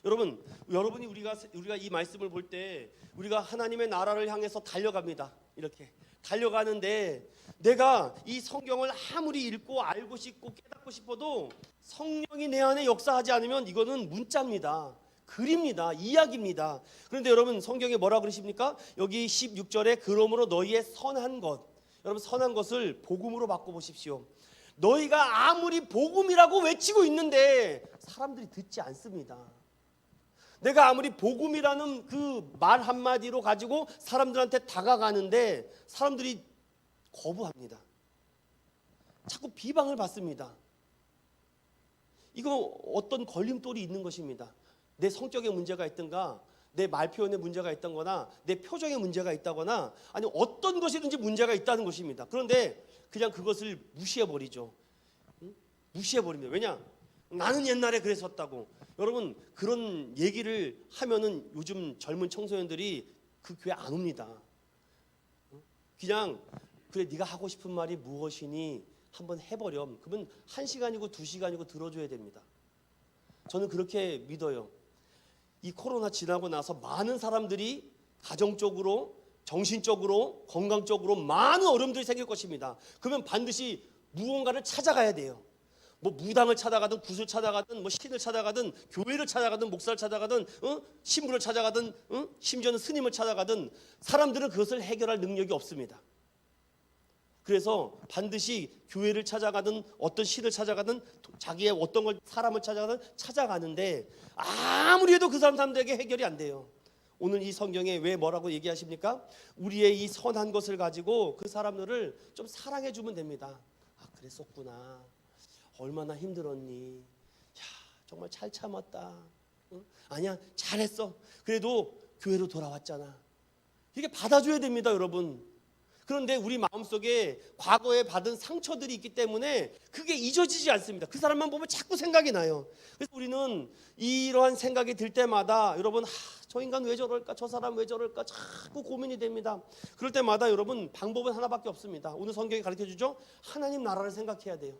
[SPEAKER 1] 여러분이 우리가 이 말씀을 볼 때 우리가 하나님의 나라를 향해서 달려갑니다. 이렇게 달려가는데 내가 이 성경을 아무리 읽고 알고 싶고 깨닫고 싶어도 성령이 내 안에 역사하지 않으면 이거는 문자입니다. 글입니다. 이야기입니다. 그런데 여러분 성경에 뭐라 그러십니까? 여기 16절에 그러므로 너희의 선한 것, 여러분 선한 것을 복음으로 바꿔보십시오. 너희가 아무리 복음이라고 외치고 있는데 사람들이 듣지 않습니다. 내가 아무리 복음이라는 그 말 한마디로 가지고 사람들한테 다가가는데 사람들이 거부합니다. 자꾸 비방을 받습니다. 이거 어떤 걸림돌이 있는 것입니다. 내 성격에 문제가 있든가 내 말 표현에 문제가 있던거나 내 표정에 문제가 있다거나 아니 어떤 것이든지 문제가 있다는 것입니다. 그런데 그냥 그것을 무시해버리죠. 무시해버립니다. 왜냐? 나는 옛날에 그랬었다고. 여러분, 그런 얘기를 하면은 요즘 젊은 청소년들이 그 교회 안 옵니다. 그냥 그래, 네가 하고 싶은 말이 무엇이니 한번 해버렴. 그러면 1시간이고 2시간이고 들어줘야 됩니다. 저는 그렇게 믿어요. 이 코로나 지나고 나서 많은 사람들이 가정적으로, 정신적으로, 건강적으로 많은 어려움들이 생길 것입니다. 그러면 반드시 무언가를 찾아가야 돼요. 뭐 무당을 찾아가든 굿을 찾아가든 뭐 신을 찾아가든 교회를 찾아가든 목사를 찾아가든 신부를 찾아가든 심지어는 스님을 찾아가든 사람들은 그것을 해결할 능력이 없습니다. 그래서 반드시 교회를 찾아가든 어떤 신을 찾아가든 자기의 어떤 걸 사람을 찾아가든 찾아가는데 아무리 해도 그 사람들에게 해결이 안 돼요. 오늘 이 성경에 왜 뭐라고 얘기하십니까? 우리의 이 선한 것을 가지고 그 사람들을 좀 사랑해 주면 됩니다. 아, 그랬었구나. 얼마나 힘들었니? 야, 정말 잘 참았다. 응? 아니야, 잘했어. 그래도 교회로 돌아왔잖아. 이게 받아줘야 됩니다, 여러분. 그런데 우리 마음속에 과거에 받은 상처들이 있기 때문에 그게 잊어지지 않습니다. 그 사람만 보면 자꾸 생각이 나요. 그래서 우리는 이러한 생각이 들 때마다 여러분, 저 인간 왜 저럴까? 저 사람 왜 저럴까? 자꾸 고민이 됩니다. 그럴 때마다 여러분, 방법은 하나밖에 없습니다. 오늘 성경이 가르쳐주죠. 하나님 나라를 생각해야 돼요.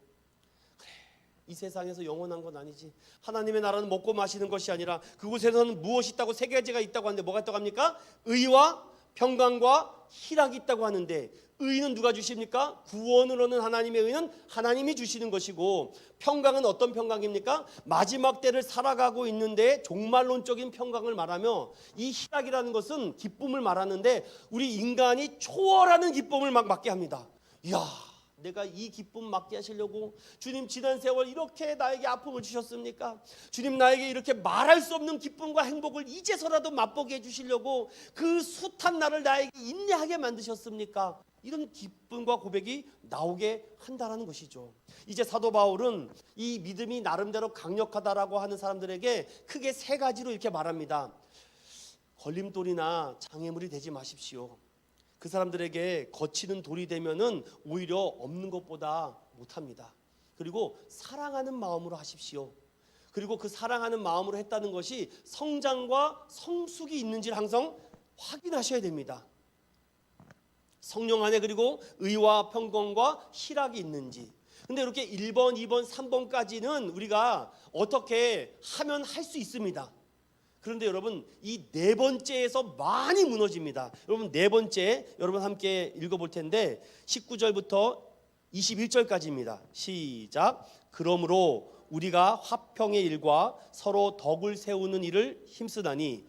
[SPEAKER 1] 이 세상에서 영원한 건 아니지. 하나님의 나라는 먹고 마시는 것이 아니라 그곳에서는 무엇이 있다고, 세 가지가 있다고 하는데 뭐가 있다고 합니까? 의와 평강과 희락이 있다고 하는데, 의는 누가 주십니까? 구원을 얻는 하나님의 의는 하나님이 주시는 것이고, 평강은 어떤 평강입니까? 마지막 때를 살아가고 있는데 종말론적인 평강을 말하며, 이 희락이라는 것은 기쁨을 말하는데 우리 인간이 초월하는 기쁨을 막 맞게 합니다. 이야, 내가 이 기쁨 맞게 하시려고 주님 지난 세월 이렇게 나에게 아픔을 주셨습니까? 주님 나에게 이렇게 말할 수 없는 기쁨과 행복을 이제서라도 맛보게 해주시려고 그 숱한 날을 나에게 인내하게 만드셨습니까? 이런 기쁨과 고백이 나오게 한다는 것이죠. 이제 사도 바울은 이 믿음이 나름대로 강력하다라고 하는 사람들에게 크게 세 가지로 이렇게 말합니다. 걸림돌이나 장애물이 되지 마십시오. 그 사람들에게 거치는 돌이 되면은 오히려 없는 것보다 못합니다. 그리고 사랑하는 마음으로 하십시오. 그리고 그 사랑하는 마음으로 했다는 것이 성장과 성숙이 있는지를 항상 확인하셔야 됩니다. 성령 안에 그리고 의와 평강과 희락이 있는지. 근데 이렇게 1번, 2번, 3번까지는 우리가 어떻게 하면 할 수 있습니다. 그런데 여러분, 이 네 번째에서 많이 무너집니다. 여러분, 네 번째 여러분 함께 읽어볼 텐데 19절부터 21절까지입니다. 시작. 그러므로 우리가 화평의 일과 서로 덕을 세우는 일을 힘쓰다니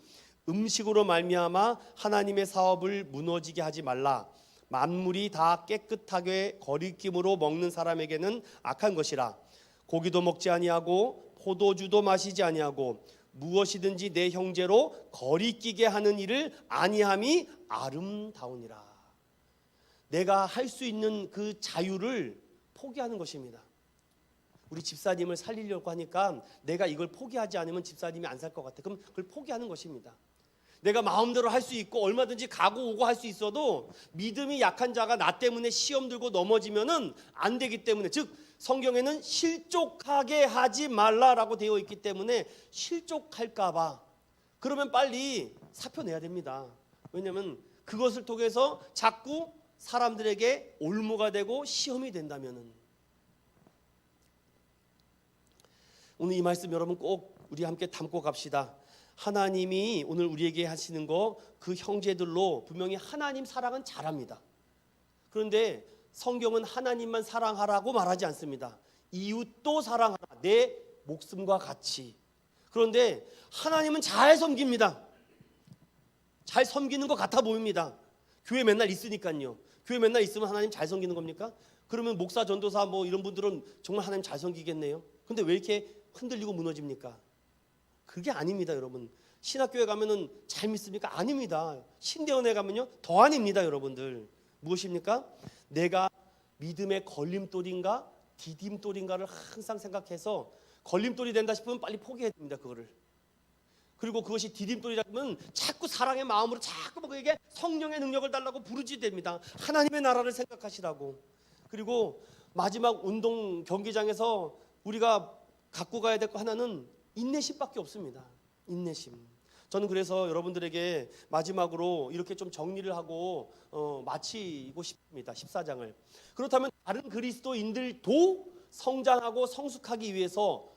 [SPEAKER 1] 음식으로 말미암아 하나님의 사업을 무너지게 하지 말라. 만물이 다 깨끗하게 거리낌으로 먹는 사람에게는 악한 것이라. 고기도 먹지 아니하고 포도주도 마시지 아니하고 무엇이든지 내 형제로 거리끼게 하는 일을 아니함이 아름다우니라. 내가 할 수 있는 그 자유를 포기하는 것입니다. 우리 집사님을 살리려고 하니까 내가 이걸 포기하지 않으면 집사님이 안 살 것 같아. 그럼 그걸 포기하는 것입니다. 내가 마음대로 할 수 있고 얼마든지 가고 오고 할 수 있어도 믿음이 약한 자가 나 때문에 시험 들고 넘어지면은 안 되기 때문에, 즉 성경에는 실족하게 하지 말라라고 되어 있기 때문에 실족할까봐 그러면 빨리 사표 내야 됩니다. 왜냐하면 그것을 통해서 자꾸 사람들에게 올무가 되고 시험이 된다면은. 오늘 이 말씀 여러분 꼭 우리 함께 담고 갑시다. 하나님이 오늘 우리에게 하시는 거, 그 형제들로 분명히 하나님 사랑은 잘합니다. 그런데 성경은 하나님만 사랑하라고 말하지 않습니다. 이웃도 사랑하라, 내 목숨과 같이. 그런데 하나님은 잘 섬깁니다. 잘 섬기는 것 같아 보입니다. 교회 맨날 있으니까요. 교회 맨날 있으면 하나님 잘 섬기는 겁니까? 그러면 목사, 전도사 뭐 이런 분들은 정말 하나님 잘 섬기겠네요. 근데 왜 이렇게 흔들리고 무너집니까? 그게 아닙니다, 여러분. 신학교에 가면은 잘 믿습니까? 아닙니다. 신대원에 가면요 더 아닙니다, 여러분들. 무엇입니까? 내가 믿음의 걸림돌인가 디딤돌인가를 항상 생각해서, 걸림돌이 된다 싶으면 빨리 포기해야 됩니다, 그거를. 그리고 그것이 디딤돌이라면 자꾸 사랑의 마음으로 자꾸 그에게 성령의 능력을 달라고 부르짖습니다. 하나님의 나라를 생각하시라고. 그리고 마지막 운동 경기장에서 우리가 갖고 가야 될 거 하나는 인내심밖에 없습니다. 인내심. 저는 그래서 여러분들에게 마지막으로 이렇게 좀 정리를 하고 마치고 싶습니다. 14장을. 그렇다면 다른 그리스도인들도 성장하고 성숙하기 위해서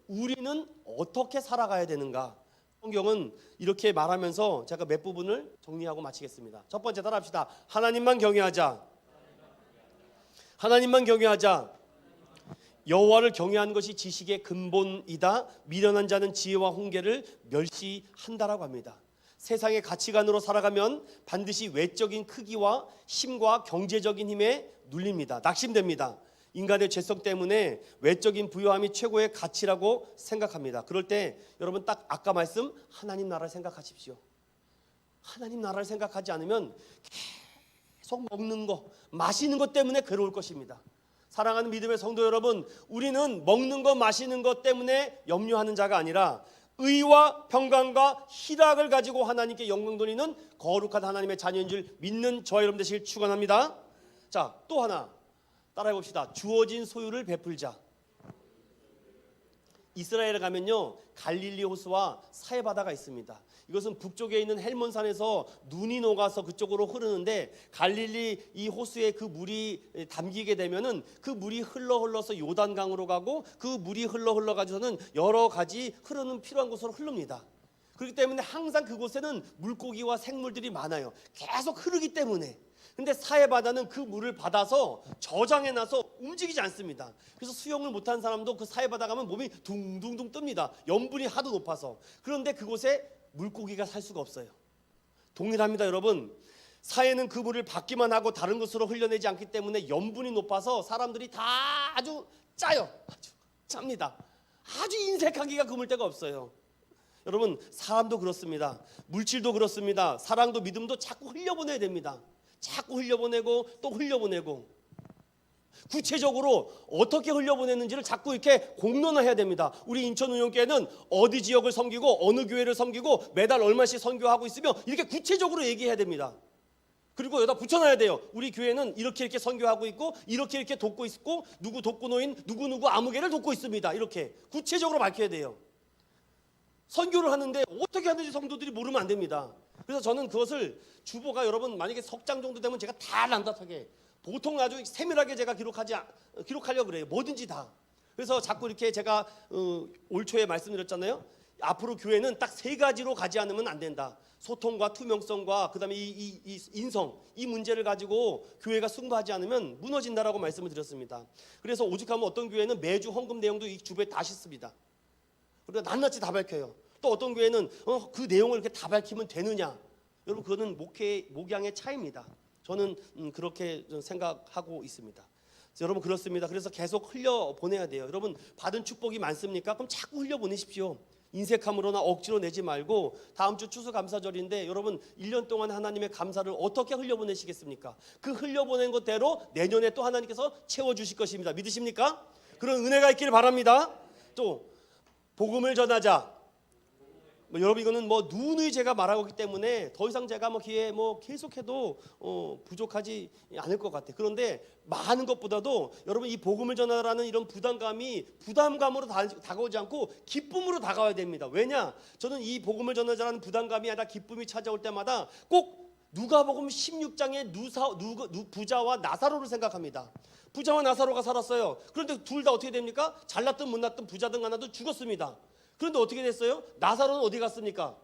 [SPEAKER 1] 우리는 어떻게 살아가야 되는가? 성경은 이렇게 말하면서 제가 몇 부분을 정리하고 마치겠습니다. 첫 번째 따라합시다. 하나님만 경외하자. 하나님만 경외하자. 여호와를 경외하는 것이 지식의 근본이다. 미련한 자는 지혜와 훈계를 멸시한다라고 합니다. 세상의 가치관으로 살아가면 반드시 외적인 크기와 힘과 경제적인 힘에 눌립니다. 낙심됩니다. 인간의 죄성 때문에 외적인 부유함이 최고의 가치라고 생각합니다. 그럴 때 여러분 딱 아까 말씀 하나님 나라를 생각하십시오. 하나님 나라를 생각하지 않으면 계속 먹는 거, 마시는 것 때문에 괴로울 것입니다. 사랑하는 믿음의 성도 여러분, 우리는 먹는 것, 마시는 것 때문에 염려하는 자가 아니라 의와 평강과 희락을 가지고 하나님께 영광 돌리는 거룩한 하나님의 자녀인 줄 믿는 저와 여러분 되시길 축원합니다. 자, 또 하나 따라해 봅시다. 주어진 소유를 베풀자. 이스라엘에 가면요, 갈릴리 호수와 사해 바다가 있습니다. 이것은 북쪽에 있는 헬몬산에서 눈이 녹아서 그쪽으로 흐르는데, 갈릴리 이 호수에 그 물이 담기게 되면은 그 물이 흘러서 요단강으로 가고, 그 물이 흘러 가지고서는 여러 가지 흐르는 필요한 곳으로 흐릅니다. 그렇기 때문에 항상 그곳에는 물고기와 생물들이 많아요. 계속 흐르기 때문에. 근데 사해 바다는 그 물을 받아서 저장해 놔서 움직이지 않습니다. 그래서 수영을 못한 사람도 그 사해 바다 가면 몸이 둥둥둥 뜹니다. 염분이 하도 높아서. 그런데 그곳에 물고기가 살 수가 없어요. 동일합니다, 여러분. 사해는 그 물을 받기만 하고 다른 곳으로 흘려내지 않기 때문에 염분이 높아서 사람들이 다 아주 짜요. 아주 짭니다. 아주 인색하기가 그물 데가 없어요. 여러분, 사람도 그렇습니다. 물질도 그렇습니다. 사랑도 믿음도 자꾸 흘려보내야 됩니다. 자꾸 흘려보내고 또 흘려보내고, 구체적으로 어떻게 흘려보내는지를 자꾸 이렇게 공론화해야 됩니다. 우리 인천운영교회는 어디 지역을 섬기고 어느 교회를 섬기고 매달 얼마씩 선교하고 있으며 이렇게 구체적으로 얘기해야 됩니다. 그리고 여기다 붙여놔야 돼요. 우리 교회는 이렇게 선교하고 있고 이렇게 돕고 있고, 누구 독거노인 누구 아무개를 돕고 있습니다. 이렇게 구체적으로 밝혀야 돼요. 선교를 하는데 어떻게 하는지 성도들이 모르면 안 됩니다. 그래서 저는 그것을 주보가 여러분 만약에 석 장 정도 되면 제가 다 람답하게, 보통 아주 세밀하게 제가 기록하려고 그래요. 뭐든지 다. 그래서 자꾸 이렇게 제가 올 초에 말씀드렸잖아요. 앞으로 교회는 딱 세 가지로 가지 않으면 안 된다. 소통과 투명성과 그다음에 이 인성, 이 문제를 가지고 교회가 승부하지 않으면 무너진다라고 말씀을 드렸습니다. 그래서 오죽하면 어떤 교회는 매주 헌금 내용도 이 주보에 다 싣습니다. 그러니까 낱낱이 다 밝혀요. 또 어떤 교회는 그 내용을 이렇게 다 밝히면 되느냐? 여러분, 그거는 목양의 차이입니다. 저는 그렇게 생각하고 있습니다. 여러분, 그렇습니다. 그래서 계속 흘려보내야 돼요. 여러분, 받은 축복이 많습니까? 그럼 자꾸 흘려보내십시오. 인색함으로나 억지로 내지 말고, 다음 주 추수감사절인데 여러분 1년 동안 하나님의 감사를 어떻게 흘려보내시겠습니까? 그 흘려보낸 것대로 내년에 또 하나님께서 채워주실 것입니다. 믿으십니까? 그런 은혜가 있기를 바랍니다. 또 복음을 전하자. 여러분, 이거는 누누이 제가 말하고 있기 때문에 더 이상 제가 기회에 계속해도 부족하지 않을 것 같아요. 그런데 많은 것보다도 여러분, 이 복음을 전하라는 이런 부담감으로 다가오지 않고 기쁨으로 다가와야 됩니다. 왜냐? 저는 이 복음을 전하자라는 부담감이 아니라 기쁨이 찾아올 때마다 꼭 누가복음 16장의 부자와 나사로를 생각합니다. 부자와 나사로가 살았어요. 그런데 둘 다 어떻게 됩니까? 잘났든 못났든 부자든 가나든 죽었습니다. 그런데 어떻게 됐어요? 나사로는 어디 갔습니까?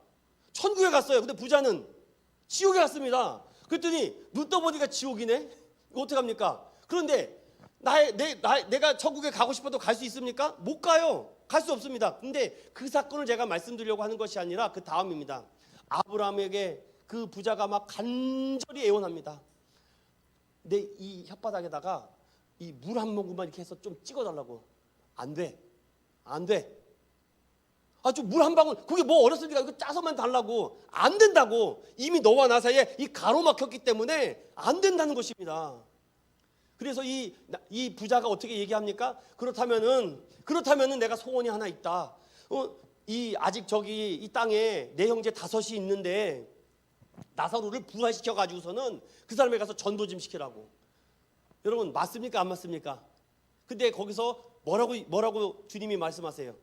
[SPEAKER 1] 천국에 갔어요. 근데 부자는 지옥에 갔습니다. 그랬더니 눈 떠보니까 지옥이네? 이거 어떡합니까? 그런데 내가 천국에 가고 싶어도 갈 수 있습니까? 못 가요. 갈 수 없습니다. 근데 그 사건을 제가 말씀드리려고 하는 것이 아니라 그 다음입니다. 아브라함에게 그 부자가 막 간절히 애원합니다. 내 이 혓바닥에다가 이 물 한 모금만 이렇게 해서 좀 찍어달라고. 안 돼. 안 돼. 좀 물 한 방울, 그게 어렵습니까? 이거 짜서만 달라고. 안 된다고. 이미 너와 나 사이에 이 가로막혔기 때문에 안 된다는 것입니다. 그래서 이 부자가 어떻게 얘기합니까? 그렇다면은 내가 소원이 하나 있다. 아직 저기 이 땅에 내 형제 5이 있는데 나사로를 부활시켜 가지고서는 그 사람에 가서 전도 좀 시키라고. 여러분, 맞습니까? 안 맞습니까? 근데 거기서 뭐라고 주님이 말씀하세요?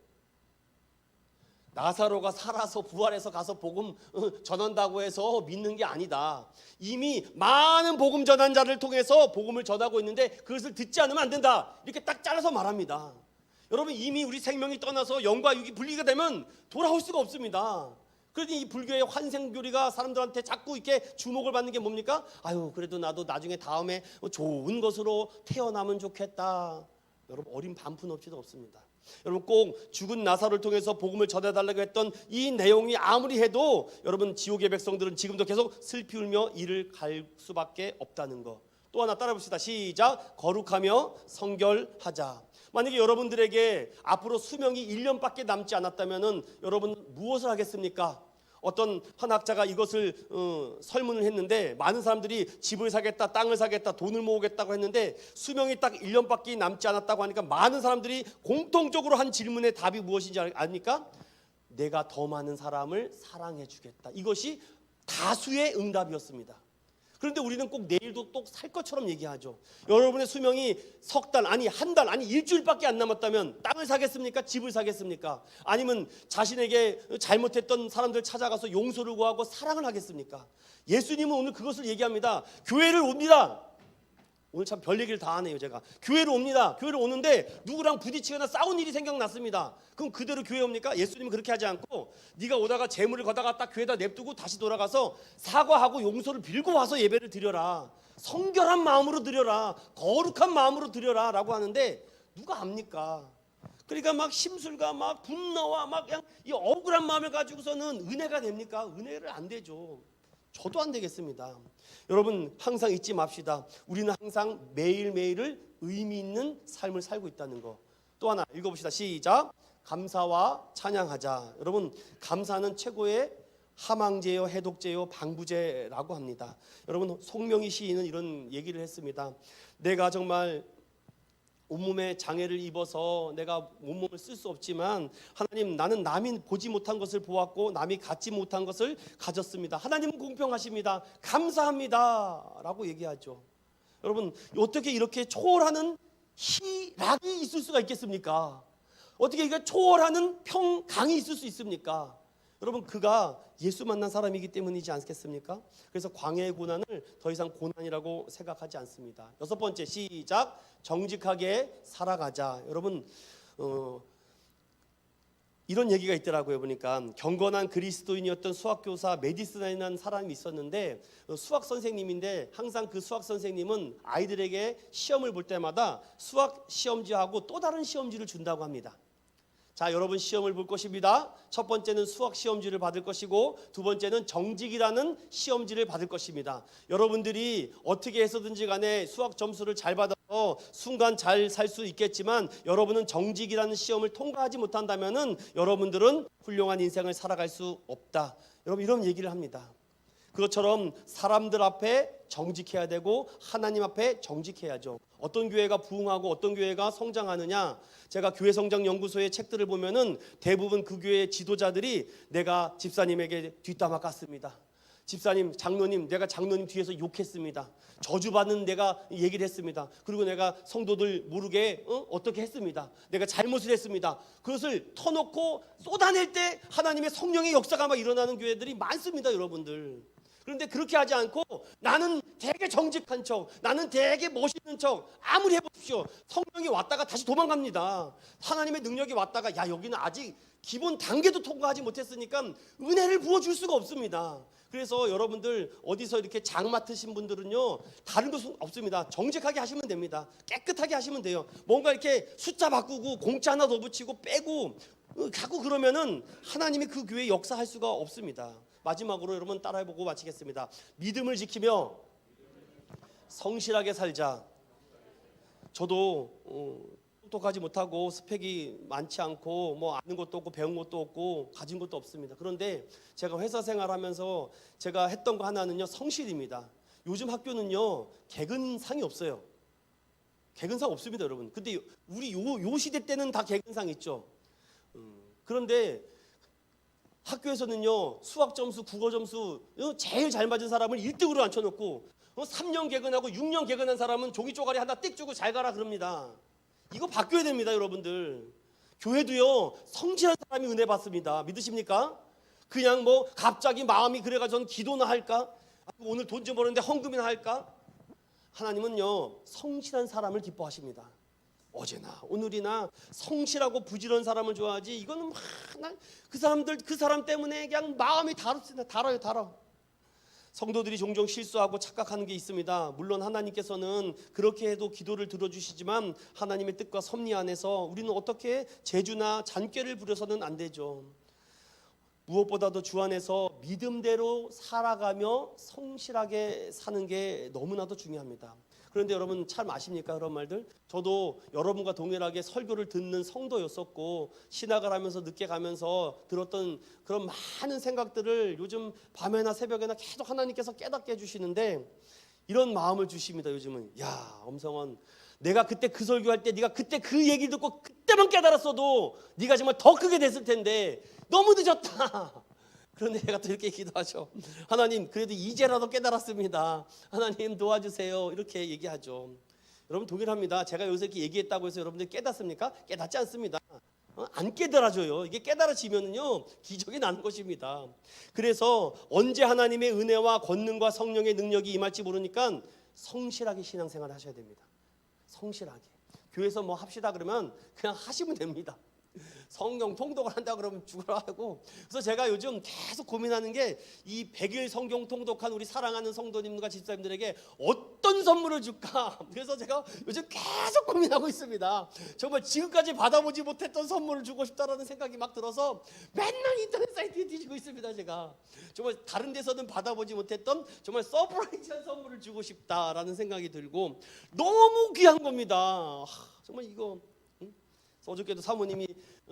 [SPEAKER 1] 나사로가 살아서 부활해서 가서 복음 전한다고 해서 믿는 게 아니다. 이미 많은 복음 전환자를 통해서 복음을 전하고 있는데 그것을 듣지 않으면 안 된다. 이렇게 딱 잘라서 말합니다. 여러분, 이미 우리 생명이 떠나서 영과 육이 분리가 되면 돌아올 수가 없습니다. 그러니 이 불교의 환생교리가 사람들한테 자꾸 이렇게 주목을 받는 게 뭡니까? 아유, 그래도 나도 나중에 다음에 좋은 것으로 태어나면 좋겠다. 여러분, 어린 반푼업체도 없습니다. 여러분, 꼭 죽은 나사로를 통해서 복음을 전해달라고 했던 이 내용이 아무리 해도 여러분, 지옥의 백성들은 지금도 계속 슬피 울며 이를 갈 수밖에 없다는 거. 또 하나 따라 봅시다. 시작. 거룩하며 성결하자. 만약에 여러분들에게 앞으로 수명이 1년밖에 남지 않았다면 여러분 무엇을 하겠습니까? 어떤 한학자가 이것을 설문을 했는데 많은 사람들이 집을 사겠다, 땅을 사겠다, 돈을 모으겠다고 했는데 수명이 딱 1년밖에 남지 않았다고 하니까 많은 사람들이 공통적으로 한 질문의 답이 무엇인지 아닙니까? 내가 더 많은 사람을 사랑해 주겠다. 이것이 다수의 응답이었습니다. 그런데 우리는 꼭 내일도 또 살 것처럼 얘기하죠. 여러분의 수명이 석 달, 아니 한 달, 아니 일주일밖에 안 남았다면 땅을 사겠습니까? 집을 사겠습니까? 아니면 자신에게 잘못했던 사람들 찾아가서 용서를 구하고 사랑을 하겠습니까? 예수님은 오늘 그것을 얘기합니다. 교회를 옵니다. 오늘 참 별 얘기를 다 하네요. 제가 교회를 옵니다. 교회를 오는데 누구랑 부딪히거나 싸운 일이 생각났습니다. 그럼 그대로 교회 옵니까? 예수님은 그렇게 하지 않고 네가 오다가 재물을 거다가 딱 교회에다 냅두고 다시 돌아가서 사과하고 용서를 빌고 와서 예배를 드려라. 성결한 마음으로 드려라. 거룩한 마음으로 드려라 라고 하는데 누가 압니까? 그러니까 막 심술과 막 분노와 막 그냥 이 억울한 마음을 가지고서는 은혜가 됩니까? 은혜를 안 되죠. 저도 안 되겠습니다. 여러분, 항상 잊지 맙시다. 우리는 항상 매일매일을 의미 있는 삶을 살고 있다는 거. 또 하나 읽어봅시다. 시작. 감사와 찬양하자. 여러분, 감사는 최고의 하망제요, 해독제요, 방부제라고 합니다. 여러분, 송명희 시인은 이런 얘기를 했습니다. 내가 정말 온몸에 장애를 입어서 내가 온몸을 쓸 수 없지만 하나님, 나는 남이 보지 못한 것을 보았고 남이 갖지 못한 것을 가졌습니다. 하나님은 공평하십니다. 감사합니다 라고 얘기하죠. 여러분, 어떻게 이렇게 초월하는 희락이 있을 수가 있겠습니까? 어떻게 이게 초월하는 평강이 있을 수 있습니까? 여러분, 그가 예수 만난 사람이기 때문이지 않겠습니까? 그래서 광야의 고난을 더 이상 고난이라고 생각하지 않습니다. 여섯 번째, 시작. 정직하게 살아가자. 여러분, 이런 얘기가 있더라고요. 보니까 경건한 그리스도인이었던 수학교사 메디슨이라는 사람이 있었는데 수학 선생님인데 항상 그 수학 선생님은 아이들에게 시험을 볼 때마다 수학 시험지하고 또 다른 시험지를 준다고 합니다. 자, 여러분 시험을 볼 것입니다. 첫 번째는 수학 시험지를 받을 것이고 두 번째는 정직이라는 시험지를 받을 것입니다. 여러분들이 어떻게 해서든지 간에 수학 점수를 잘 받아서 순간 잘 살 수 있겠지만 여러분은 정직이라는 시험을 통과하지 못한다면은 여러분들은 훌륭한 인생을 살아갈 수 없다. 여러분, 이런 얘기를 합니다. 그것처럼 사람들 앞에 정직해야 되고 하나님 앞에 정직해야죠. 어떤 교회가 부흥하고 어떤 교회가 성장하느냐, 제가 교회 성장 연구소의 책들을 보면은 대부분 그 교회의 지도자들이 내가 집사님에게 뒷담화 깠습니다. 집사님, 장로님, 내가 장로님 뒤에서 욕했습니다. 저주받는 내가 얘기를 했습니다. 그리고 내가 성도들 모르게 어떻게 했습니다. 내가 잘못을 했습니다. 그것을 터놓고 쏟아낼 때 하나님의 성령의 역사가 막 일어나는 교회들이 많습니다, 여러분들. 그런데 그렇게 하지 않고 나는 되게 정직한 척, 나는 되게 멋있는 척, 아무리 해보십시오. 성령이 왔다가 다시 도망갑니다. 하나님의 능력이 왔다가 야, 여기는 아직 기본 단계도 통과하지 못했으니까 은혜를 부어줄 수가 없습니다. 그래서 여러분들 어디서 이렇게 장 맡으신 분들은요, 다른 것은 없습니다. 정직하게 하시면 됩니다. 깨끗하게 하시면 돼요. 뭔가 이렇게 숫자 바꾸고 공짜 하나 더 붙이고 빼고 자꾸 그러면은 하나님이 그 교회에 역사할 수가 없습니다. 마지막으로 여러분 따라해보고 마치겠습니다. 믿음을 지키며 성실하게 살자. 저도 똑똑하지 못하고 스펙이 많지 않고 뭐 아는 것도 없고 배운 것도 없고 가진 것도 없습니다. 그런데 제가 회사 생활하면서 제가 했던 거 하나는요, 성실입니다. 요즘 학교는요 개근상이 없어요. 개근상 없습니다, 여러분. 근데 우리 요 시대 때는 다 개근상 있죠. 그런데 학교에서는요 수학 점수, 국어 점수 제일 잘 맞은 사람을 1등으로 앉혀놓고 3년 개근하고 6년 개근한 사람은 종이 쪼가리 하나 띡 주고 잘 가라 그럽니다. 이거 바뀌어야 됩니다, 여러분들. 교회도요, 성실한 사람이 은혜 받습니다. 믿으십니까? 그냥 뭐 갑자기 마음이 그래가지고 저는 기도나 할까? 오늘 돈 좀 버는데 헌금이나 할까? 하나님은요, 성실한 사람을 기뻐하십니다. 어제나 오늘이나 성실하고 부지런한 사람을 좋아하지, 이거는 막 그 사람 때문에 그냥 마음이 달아요. 성도들이 종종 실수하고 착각하는 게 있습니다. 물론 하나님께서는 그렇게 해도 기도를 들어주시지만 하나님의 뜻과 섭리 안에서 우리는 어떻게 재주나 잔꾀를 부려서는 안 되죠. 무엇보다도 주 안에서 믿음대로 살아가며 성실하게 사는 게 너무나도 중요합니다. 그런데 여러분 참 아십니까, 그런 말들? 저도 여러분과 동일하게 설교를 듣는 성도였었고 신학을 하면서 늦게 가면서 들었던 그런 많은 생각들을 요즘 밤에나 새벽에나 계속 하나님께서 깨닫게 해주시는데, 이런 마음을 주십니다. 요즘은 야, 엄성원, 내가 그때 그 설교할 때 네가 그때 그 얘기를 듣고 그때만 깨달았어도 네가 정말 더 크게 됐을 텐데 너무 늦었다. 그런데 제가 또 이렇게 기도하죠. 하나님, 그래도 이제라도 깨달았습니다. 하나님 도와주세요. 이렇게 얘기하죠. 여러분 동일합니다. 제가 여기서 이렇게 얘기했다고 해서 여러분들 깨닫습니까? 깨닫지 않습니다. 안 깨달아져요. 이게 깨달아지면은요, 기적이 나는 것입니다. 그래서 언제 하나님의 은혜와 권능과 성령의 능력이 임할지 모르니까 성실하게 신앙생활을 하셔야 됩니다. 성실하게. 교회에서 뭐 합시다 그러면 그냥 하시면 됩니다. 성경 통독을 한다 그러면 죽으라 하고. 그래서 제가 요즘 계속 고민하는 게 이 100일 성경 통독한 우리 사랑하는 성도님과 집사님들에게 어떤 선물을 줄까. 그래서 제가 요즘 계속 고민하고 있습니다. 정말 지금까지 받아보지 못했던 선물을 주고 싶다라는 생각이 막 들어서 맨날 인터넷 사이트에 뒤지고 있습니다. 제가 정말 다른 데서는 받아보지 못했던 정말 서프라이즈한 선물을 주고 싶다라는 생각이 들고, 너무 귀한 겁니다. 정말 이거. 어저께도 사모님이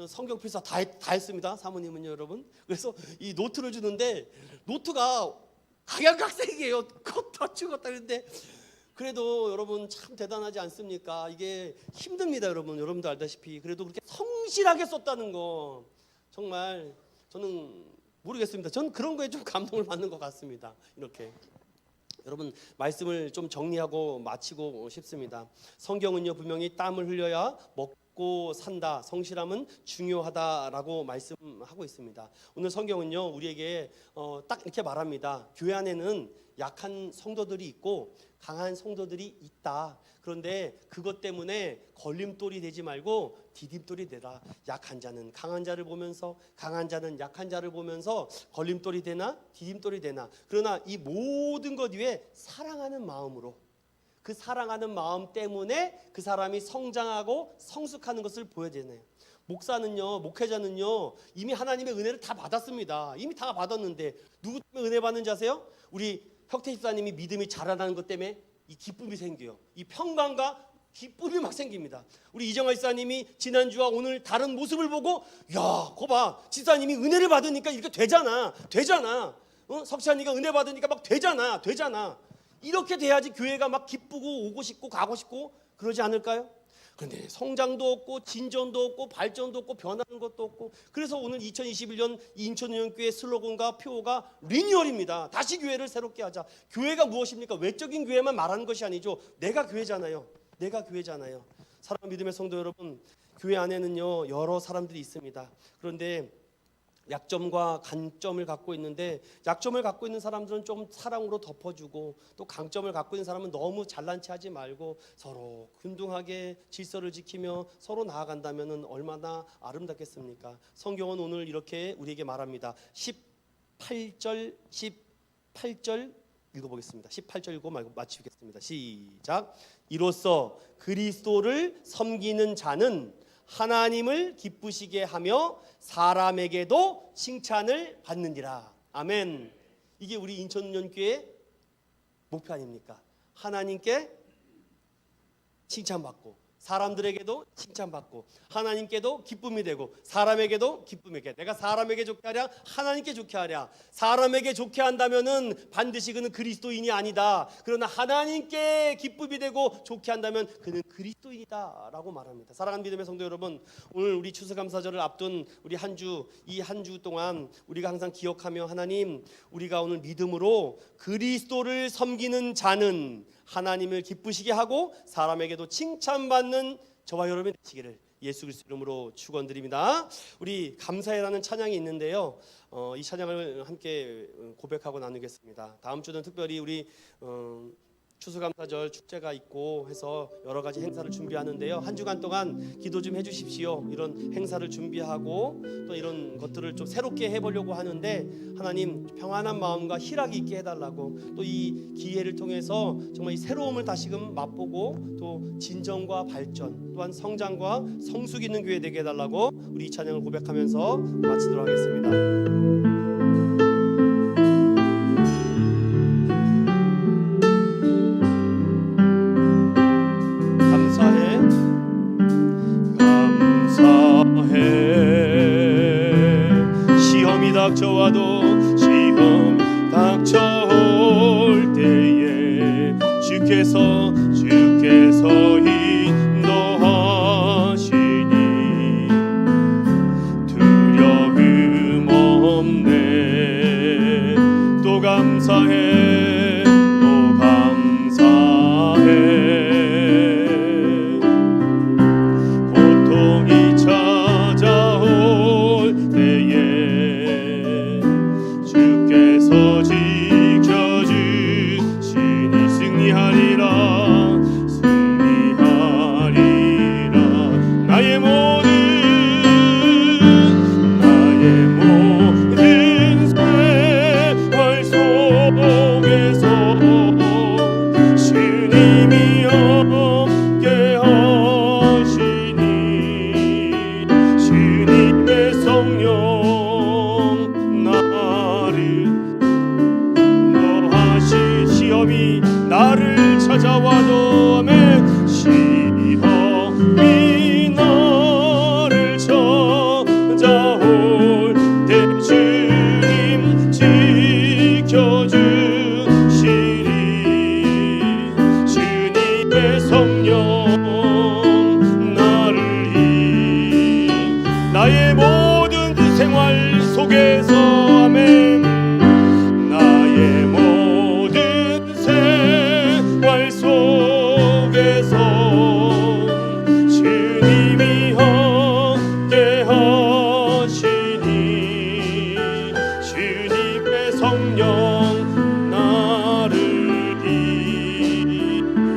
[SPEAKER 1] 성경 필사 다 했습니다. 사모님은요, 여러분. 그래서 이 노트를 주는데 노트가 각양각색이에요. 걷다 죽었다. 그런데 그래도 여러분 참 대단하지 않습니까? 이게 힘듭니다, 여러분. 여러분도 알다시피. 그래도 그렇게 성실하게 썼다는 거 정말 저는 모르겠습니다. 저는 그런 거에 좀 감동을 받는 것 같습니다. 이렇게. 여러분 말씀을 좀 정리하고 마치고 싶습니다. 성경은요, 분명히 땀을 흘려야 먹고 산다, 성실함은 중요하다라고 말씀하고 있습니다. 오늘 성경은요, 우리에게 딱 이렇게 말합니다. 교회 안에는 약한 성도들이 있고 강한 성도들이 있다. 그런데 그것 때문에 걸림돌이 되지 말고 디딤돌이 되라. 약한 자는 강한 자를 보면서, 강한 자는 약한 자를 보면서 걸림돌이 되나 디딤돌이 되나. 그러나 이 모든 것 위에 사랑하는 마음으로, 그 사랑하는 마음 때문에 그 사람이 성장하고 성숙하는 것을 보여야 되네요. 목사는요, 목회자는요, 이미 하나님의 은혜를 다 받았습니다. 이미 다 받았는데 누구 때문에 은혜 받는지 아세요? 우리 혁태 집사님이 믿음이 자라나는 것 때문에 이 기쁨이 생겨요. 이 평강과 기쁨이 막 생깁니다. 우리 이정아 집사님이 지난주와 오늘 다른 모습을 보고, 야, 거봐, 집사님이 은혜를 받으니까 이렇게 되잖아. 석찬이가 은혜 받으니까 막 되잖아. 이렇게 돼야지 교회가 막 기쁘고 오고 싶고 가고 싶고 그러지 않을까요? 그런데 성장도 없고 진전도 없고 발전도 없고 변하는 것도 없고. 그래서 오늘 2021년 인천운영교회 슬로건과 표어가 리뉴얼입니다. 다시 교회를 새롭게 하자. 교회가 무엇입니까? 외적인 교회만 말하는 것이 아니죠. 내가 교회잖아요. 사랑하는 믿음의 성도 여러분, 교회 안에는요, 여러 사람들이 있습니다. 그런데 약점과 강점을 갖고 있는데, 약점을 갖고 있는 사람들은 좀 사랑으로 덮어주고, 또 강점을 갖고 있는 사람은 너무 잘난 체 하지 말고 서로 균등하게 질서를 지키며 서로 나아간다면 얼마나 아름답겠습니까? 성경은 오늘 이렇게 우리에게 말합니다. 18절 읽어보겠습니다. 18절 읽고 마치겠습니다. 시작. 이로써 그리스도를 섬기는 자는 하나님을 기쁘시게 하며 사람에게도 칭찬을 받느니라. 아멘. 이게 우리 인천운영교회 목표 아닙니까? 하나님께 칭찬받고 사람들에게도 칭찬받고 하나님께도 기쁨이 되고 사람에게도 기쁨이 되게. 내가 사람에게 좋게 하랴 하나님께 좋게 하랴. 사람에게 좋게 한다면은 반드시 그는 그리스도인이 아니다. 그러나 하나님께 기쁨이 되고 좋게 한다면 그는 그리스도인이다라고 말합니다. 사랑하는 믿음의 성도 여러분, 오늘 우리 추수감사절을 앞둔 우리 이 한 주 동안 우리가 항상 기억하며, 하나님, 우리가 오늘 믿음으로 그리스도를 섬기는 자는 하나님을 기쁘시게 하고 사람에게도 칭찬받는 저와 여러분이 되시기를 예수 그리스도 이름으로 축원드립니다. 우리 감사해라는 찬양이 있는데요. 이 찬양을 함께 고백하고 나누겠습니다. 다음 주는 특별히 우리 추수감사절 축제가 있고 해서 여러 가지 행사를 준비하는데요. 한 주간 동안 기도 좀 해주십시오. 이런 행사를 준비하고 또 이런 것들을 좀 새롭게 해보려고 하는데 하나님 평안한 마음과 희락이 있게 해달라고, 또 이 기회를 통해서 정말 이 새로움을 다시금 맛보고 또 진정과 발전 또한 성장과 성숙 있는 교회 되게 해달라고 우리 이 찬양을 고백하면서 마치도록 하겠습니다. 시험이 닥쳐와도 시험 닥쳐올 때에 주께서 인도하시니 두려움 없네. 또 감사해 고통이 찾아올 때에 주께서 지켜주시니 승리하리라 나의 모든 생활 속에서 주님이 함께 하시니 주님의 성령 나를 인도하시. 시험이 나를 찾아와도 아멘. 시험이 나를 찾아올 때 주님 지켜주시리. 주님의 성령 나를 나의 모든 생활 속에서 아멘. 나의 모든 생활 속에서 주님이 함께 하시니 주님의 성령 나를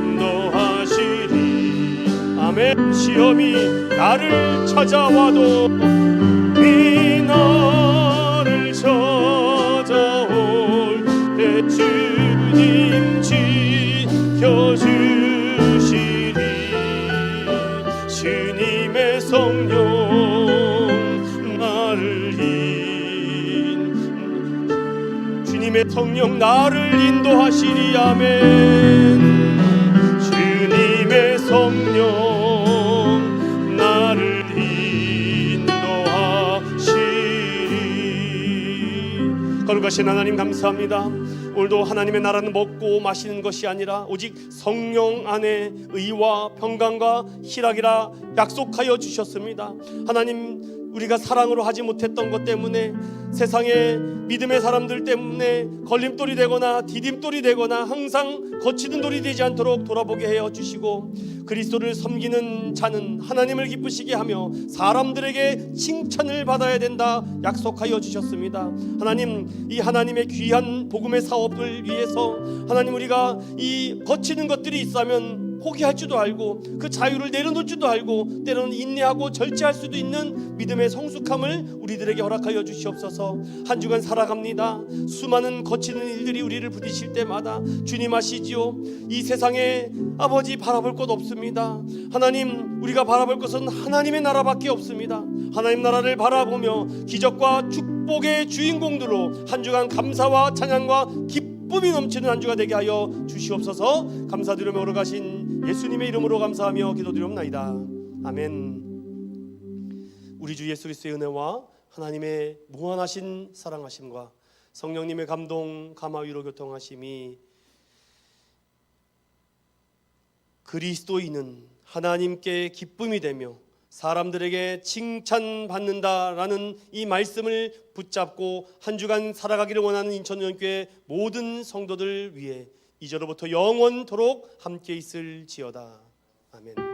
[SPEAKER 1] 인도하시리. 아멘. 시험이 나를 찾아와도 나를 찾아올 때 주님 지켜주시리. 주님의 성령 나를 주님의 성령 나를 인도하시리. 아멘. 주님의 성령 나를 거룩하신 하나님 감사합니다. 오늘도 하나님의 나라는 먹고 마시는 것이 아니라 오직 성령 안에 의와 평강과 희락이라 약속하여 주셨습니다. 하나님, 우리가 사랑으로 하지 못했던 것 때문에 세상의 믿음의 사람들 때문에 걸림돌이 되거나 디딤돌이 되거나 항상 거치는 돌이 되지 않도록 돌아보게 하여 주시고, 그리스도를 섬기는 자는 하나님을 기쁘시게 하며 사람들에게 칭찬을 받아야 된다 약속하여 주셨습니다. 하나님, 이 하나님의 귀한 복음의 사업을 위해서 하나님, 우리가 이 거치는 것들이 있다면 포기할 줄도 알고 그 자유를 내려놓을 줄도 알고 때로는 인내하고 절제할 수도 있는 믿음의 성숙함을 우리들에게 허락하여 주시옵소서. 한 주간 살아갑니다. 수많은 거치는 일들이 우리를 부딪힐 때마다 주님 아시지요? 이 세상에 아버지 바라볼 것 없습니다. 하나님, 우리가 바라볼 것은 하나님의 나라밖에 없습니다. 하나님 나라를 바라보며 기적과 축복의 주인공들로 한 주간 감사와 찬양과 기쁨이 넘치는 한 주가 되게 하여 주시옵소서. 감사드리며 오르가신 예수님의 이름으로 감사하며 기도드리옵나이다. 아멘. 우리 주 예수 그리스도의 은혜와 하나님의 무한하신 사랑하심과 성령님의 감동 감화 위로 교통하심이 그리스도인은 하나님께 기쁨이 되며 사람들에게 칭찬받는다라는 이 말씀을 붙잡고 한 주간 살아가기를 원하는 인천연교회 모든 성도들 위해 이제로부터 영원토록 함께 있을지어다. 아멘.